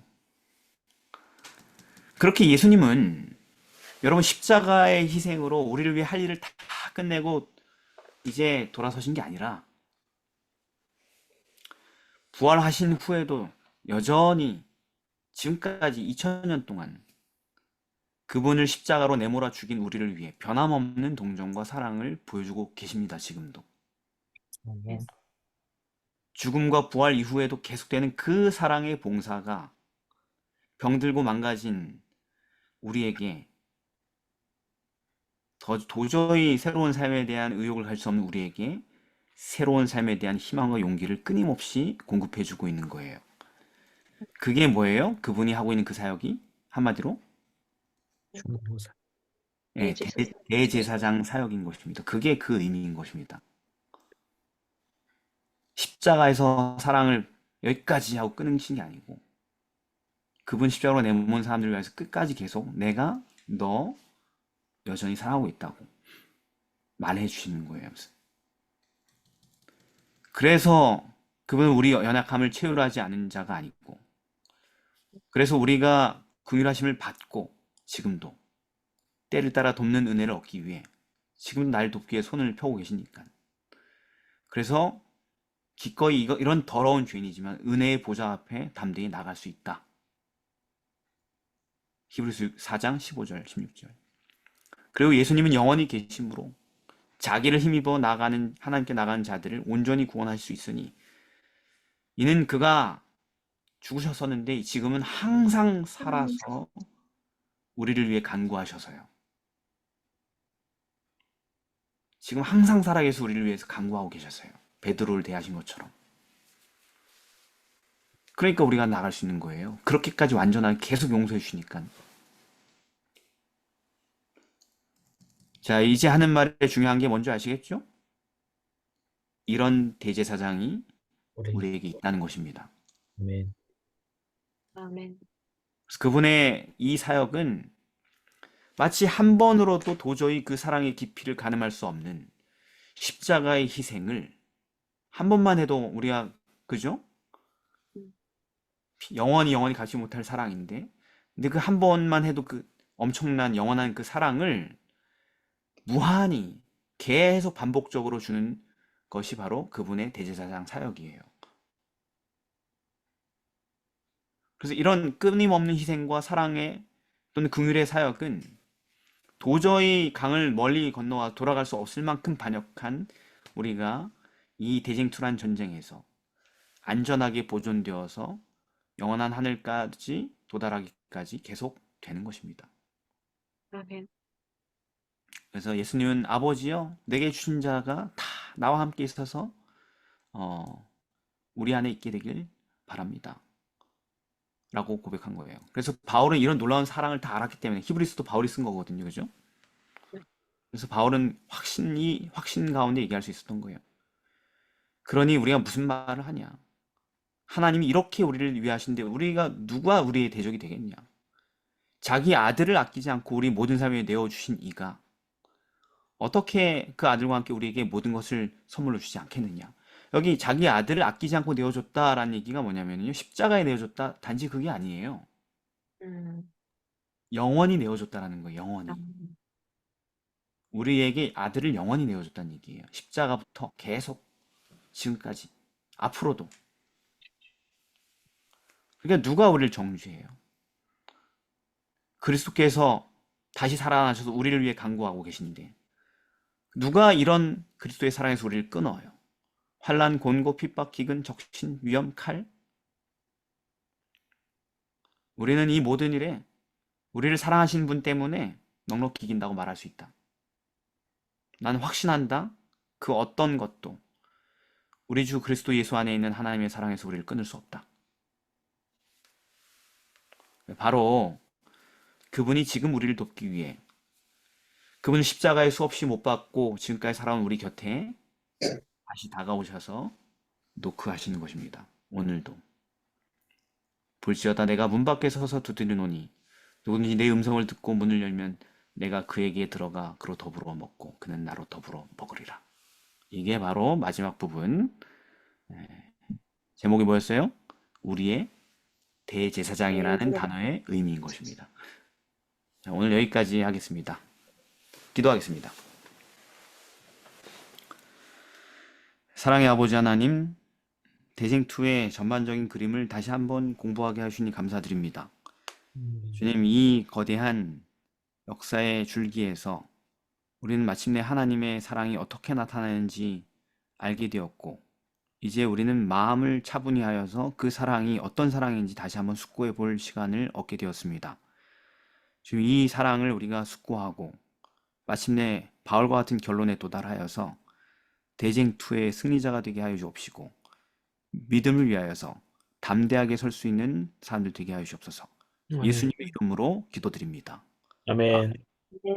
그렇게 예수님은 여러분 십자가의 희생으로 우리를 위해 할 일을 다 끝내고 이제 돌아서신 게 아니라 부활하신 후에도 여전히 지금까지 2000년 동안 그분을 십자가로 내몰아 죽인 우리를 위해 변함없는 동정과 사랑을 보여주고 계십니다. 지금도. 아멘. 죽음과 부활 이후에도 계속되는 그 사랑의 봉사가 병들고 망가진 우리에게 도저히 새로운 삶에 대한 의욕을 갈 수 없는 우리에게 새로운 삶에 대한 희망과 용기를 끊임없이 공급해주고 있는 거예요. 그게 뭐예요? 그분이 하고 있는 그 사역이 한마디로 중보사. 예, 대제사장. 대제사장 사역인 것입니다. 그게 그 의미인 것입니다. 십자가에서 사랑을 여기까지 하고 끊으신 게 아니고 그분 십자가로 내몬 사람들을 위해서 끝까지 계속 내가 너 여전히 사랑하고 있다고 말해 주시는 거예요. 그래서 그분은 우리 연약함을 채우려 하지 않은 자가 아니고 그래서 우리가 긍휼하심을 받고 지금도 때를 따라 돕는 은혜를 얻기 위해 지금 날 돕기 위해 손을 펴고 계시니까 그래서 기꺼이 이런 더러운 죄인이지만 은혜의 보좌 앞에 담대히 나갈 수 있다. 히브리서 4장 15절 16절. 그리고 예수님은 영원히 계심으로 자기를 힘입어 나가는 하나님께 나가는 자들을 온전히 구원하실 수 있으니 이는 그가 죽으셨었는데 지금은 항상 살아서 우리를 위해 간구하셔서요. 지금 항상 살아계셔서 우리를 위해서 간구하고 계셨어요. 베드로를 대하신 것처럼. 그러니까 우리가 나갈 수 있는 거예요. 그렇게까지 완전하게 계속 용서해 주시니까. 자, 이제 하는 말의 중요한 게 뭔지 아시겠죠? 이런 대제사장이 우리 우리에게 있다는 것입니다. 아멘. 아멘. 그래서 그분의 이 사역은 마치 한 번으로도 도저히 그 사랑의 깊이를 가늠할 수 없는 십자가의 희생을 한 번만 해도 우리가 그죠? 영원히 갖지 못할 사랑인데 근데 그 한 번만 해도 그 엄청난 영원한 그 사랑을 무한히 계속 반복적으로 주는 것이 바로 그분의 대제사장 사역이에요. 그래서 이런 끊임없는 희생과 사랑의 또는 긍휼의 사역은 도저히 강을 멀리 건너와 돌아갈 수 없을 만큼 반역한 우리가 이 대쟁투란 전쟁에서 안전하게 보존되어서 영원한 하늘까지 도달하기까지 계속 되는 것입니다. 아멘. 그래서 예수님은 아버지여 내게 주신 자가 다 나와 함께 있어서 우리 안에 있게 되길 바랍니다. 라고 고백한 거예요. 그래서 바울은 이런 놀라운 사랑을 다 알았기 때문에 히브리서도 바울이 쓴 거거든요. 그죠? 그래서 바울은 확신 가운데 얘기할 수 있었던 거예요. 그러니 우리가 무슨 말을 하냐? 하나님이 이렇게 우리를 위하신데 누가 우리의 대적이 되겠냐? 자기 아들을 아끼지 않고 우리 모든 삶에 내어주신 이가 어떻게 그 아들과 함께 우리에게 모든 것을 선물로 주지 않겠느냐? 여기 자기 아들을 아끼지 않고 내어줬다라는 얘기가 뭐냐면요. 십자가에 내어줬다. 단지 그게 아니에요. 영원히 내어줬다라는 거예요. 영원히. 아멘. 우리에게 아들을 영원히 내어줬다는 얘기예요. 십자가부터 계속 지금까지 앞으로도. 그러니까 누가 우리를 정죄해요? 그리스도께서 다시 살아나셔서 우리를 위해 간구하고 계신데 누가 이런 그리스도의 사랑에서 우리를 끊어요? 환난, 곤고, 핍박, 기근, 적신, 위험, 칼. 우리는 이 모든 일에 우리를 사랑하신 분 때문에 넉넉히 이긴다고 말할 수 있다. 나는 확신한다. 그 어떤 것도 우리 주 그리스도 예수 안에 있는 하나님의 사랑에서 우리를 끊을 수 없다. 바로 그분이 지금 우리를 돕기 위해 그분은 십자가에 수없이 못 박고 지금까지 살아온 우리 곁에 다시 다가오셔서 노크하시는 것입니다. 오늘도. 볼지어다 내가 문 밖에 서서 두드리노니 누구든지 내 음성을 듣고 문을 열면 내가 그에게 들어가 그로 더불어 먹고 그는 나로 더불어 먹으리라. 이게 바로 마지막 부분. 제목이 뭐였어요? 우리의 대제사장이라는 단어의 의미인 것입니다. 자, 오늘 여기까지 하겠습니다. 기도하겠습니다. 사랑의 아버지 하나님, 대쟁투의 전반적인 그림을 다시 한번 공부하게 하시니 감사드립니다. 주님, 이 거대한 역사의 줄기에서 우리는 마침내 하나님의 사랑이 어떻게 나타나는지 알게 되었고, 이제 우리는 마음을 차분히 하여서 그 사랑이 어떤 사랑인지 다시 한번 숙고해 볼 시간을 얻게 되었습니다. 지금 이 사랑을 우리가 숙고하고 마침내 바울과 같은 결론에 도달하여서 대쟁투의 승리자가 되게 하여 주옵시고 믿음을 위하여서 담대하게 설 수 있는 사람들 되게 하여 주옵소서. 아멘. 예수님의 이름으로 기도드립니다. 아멘. 네.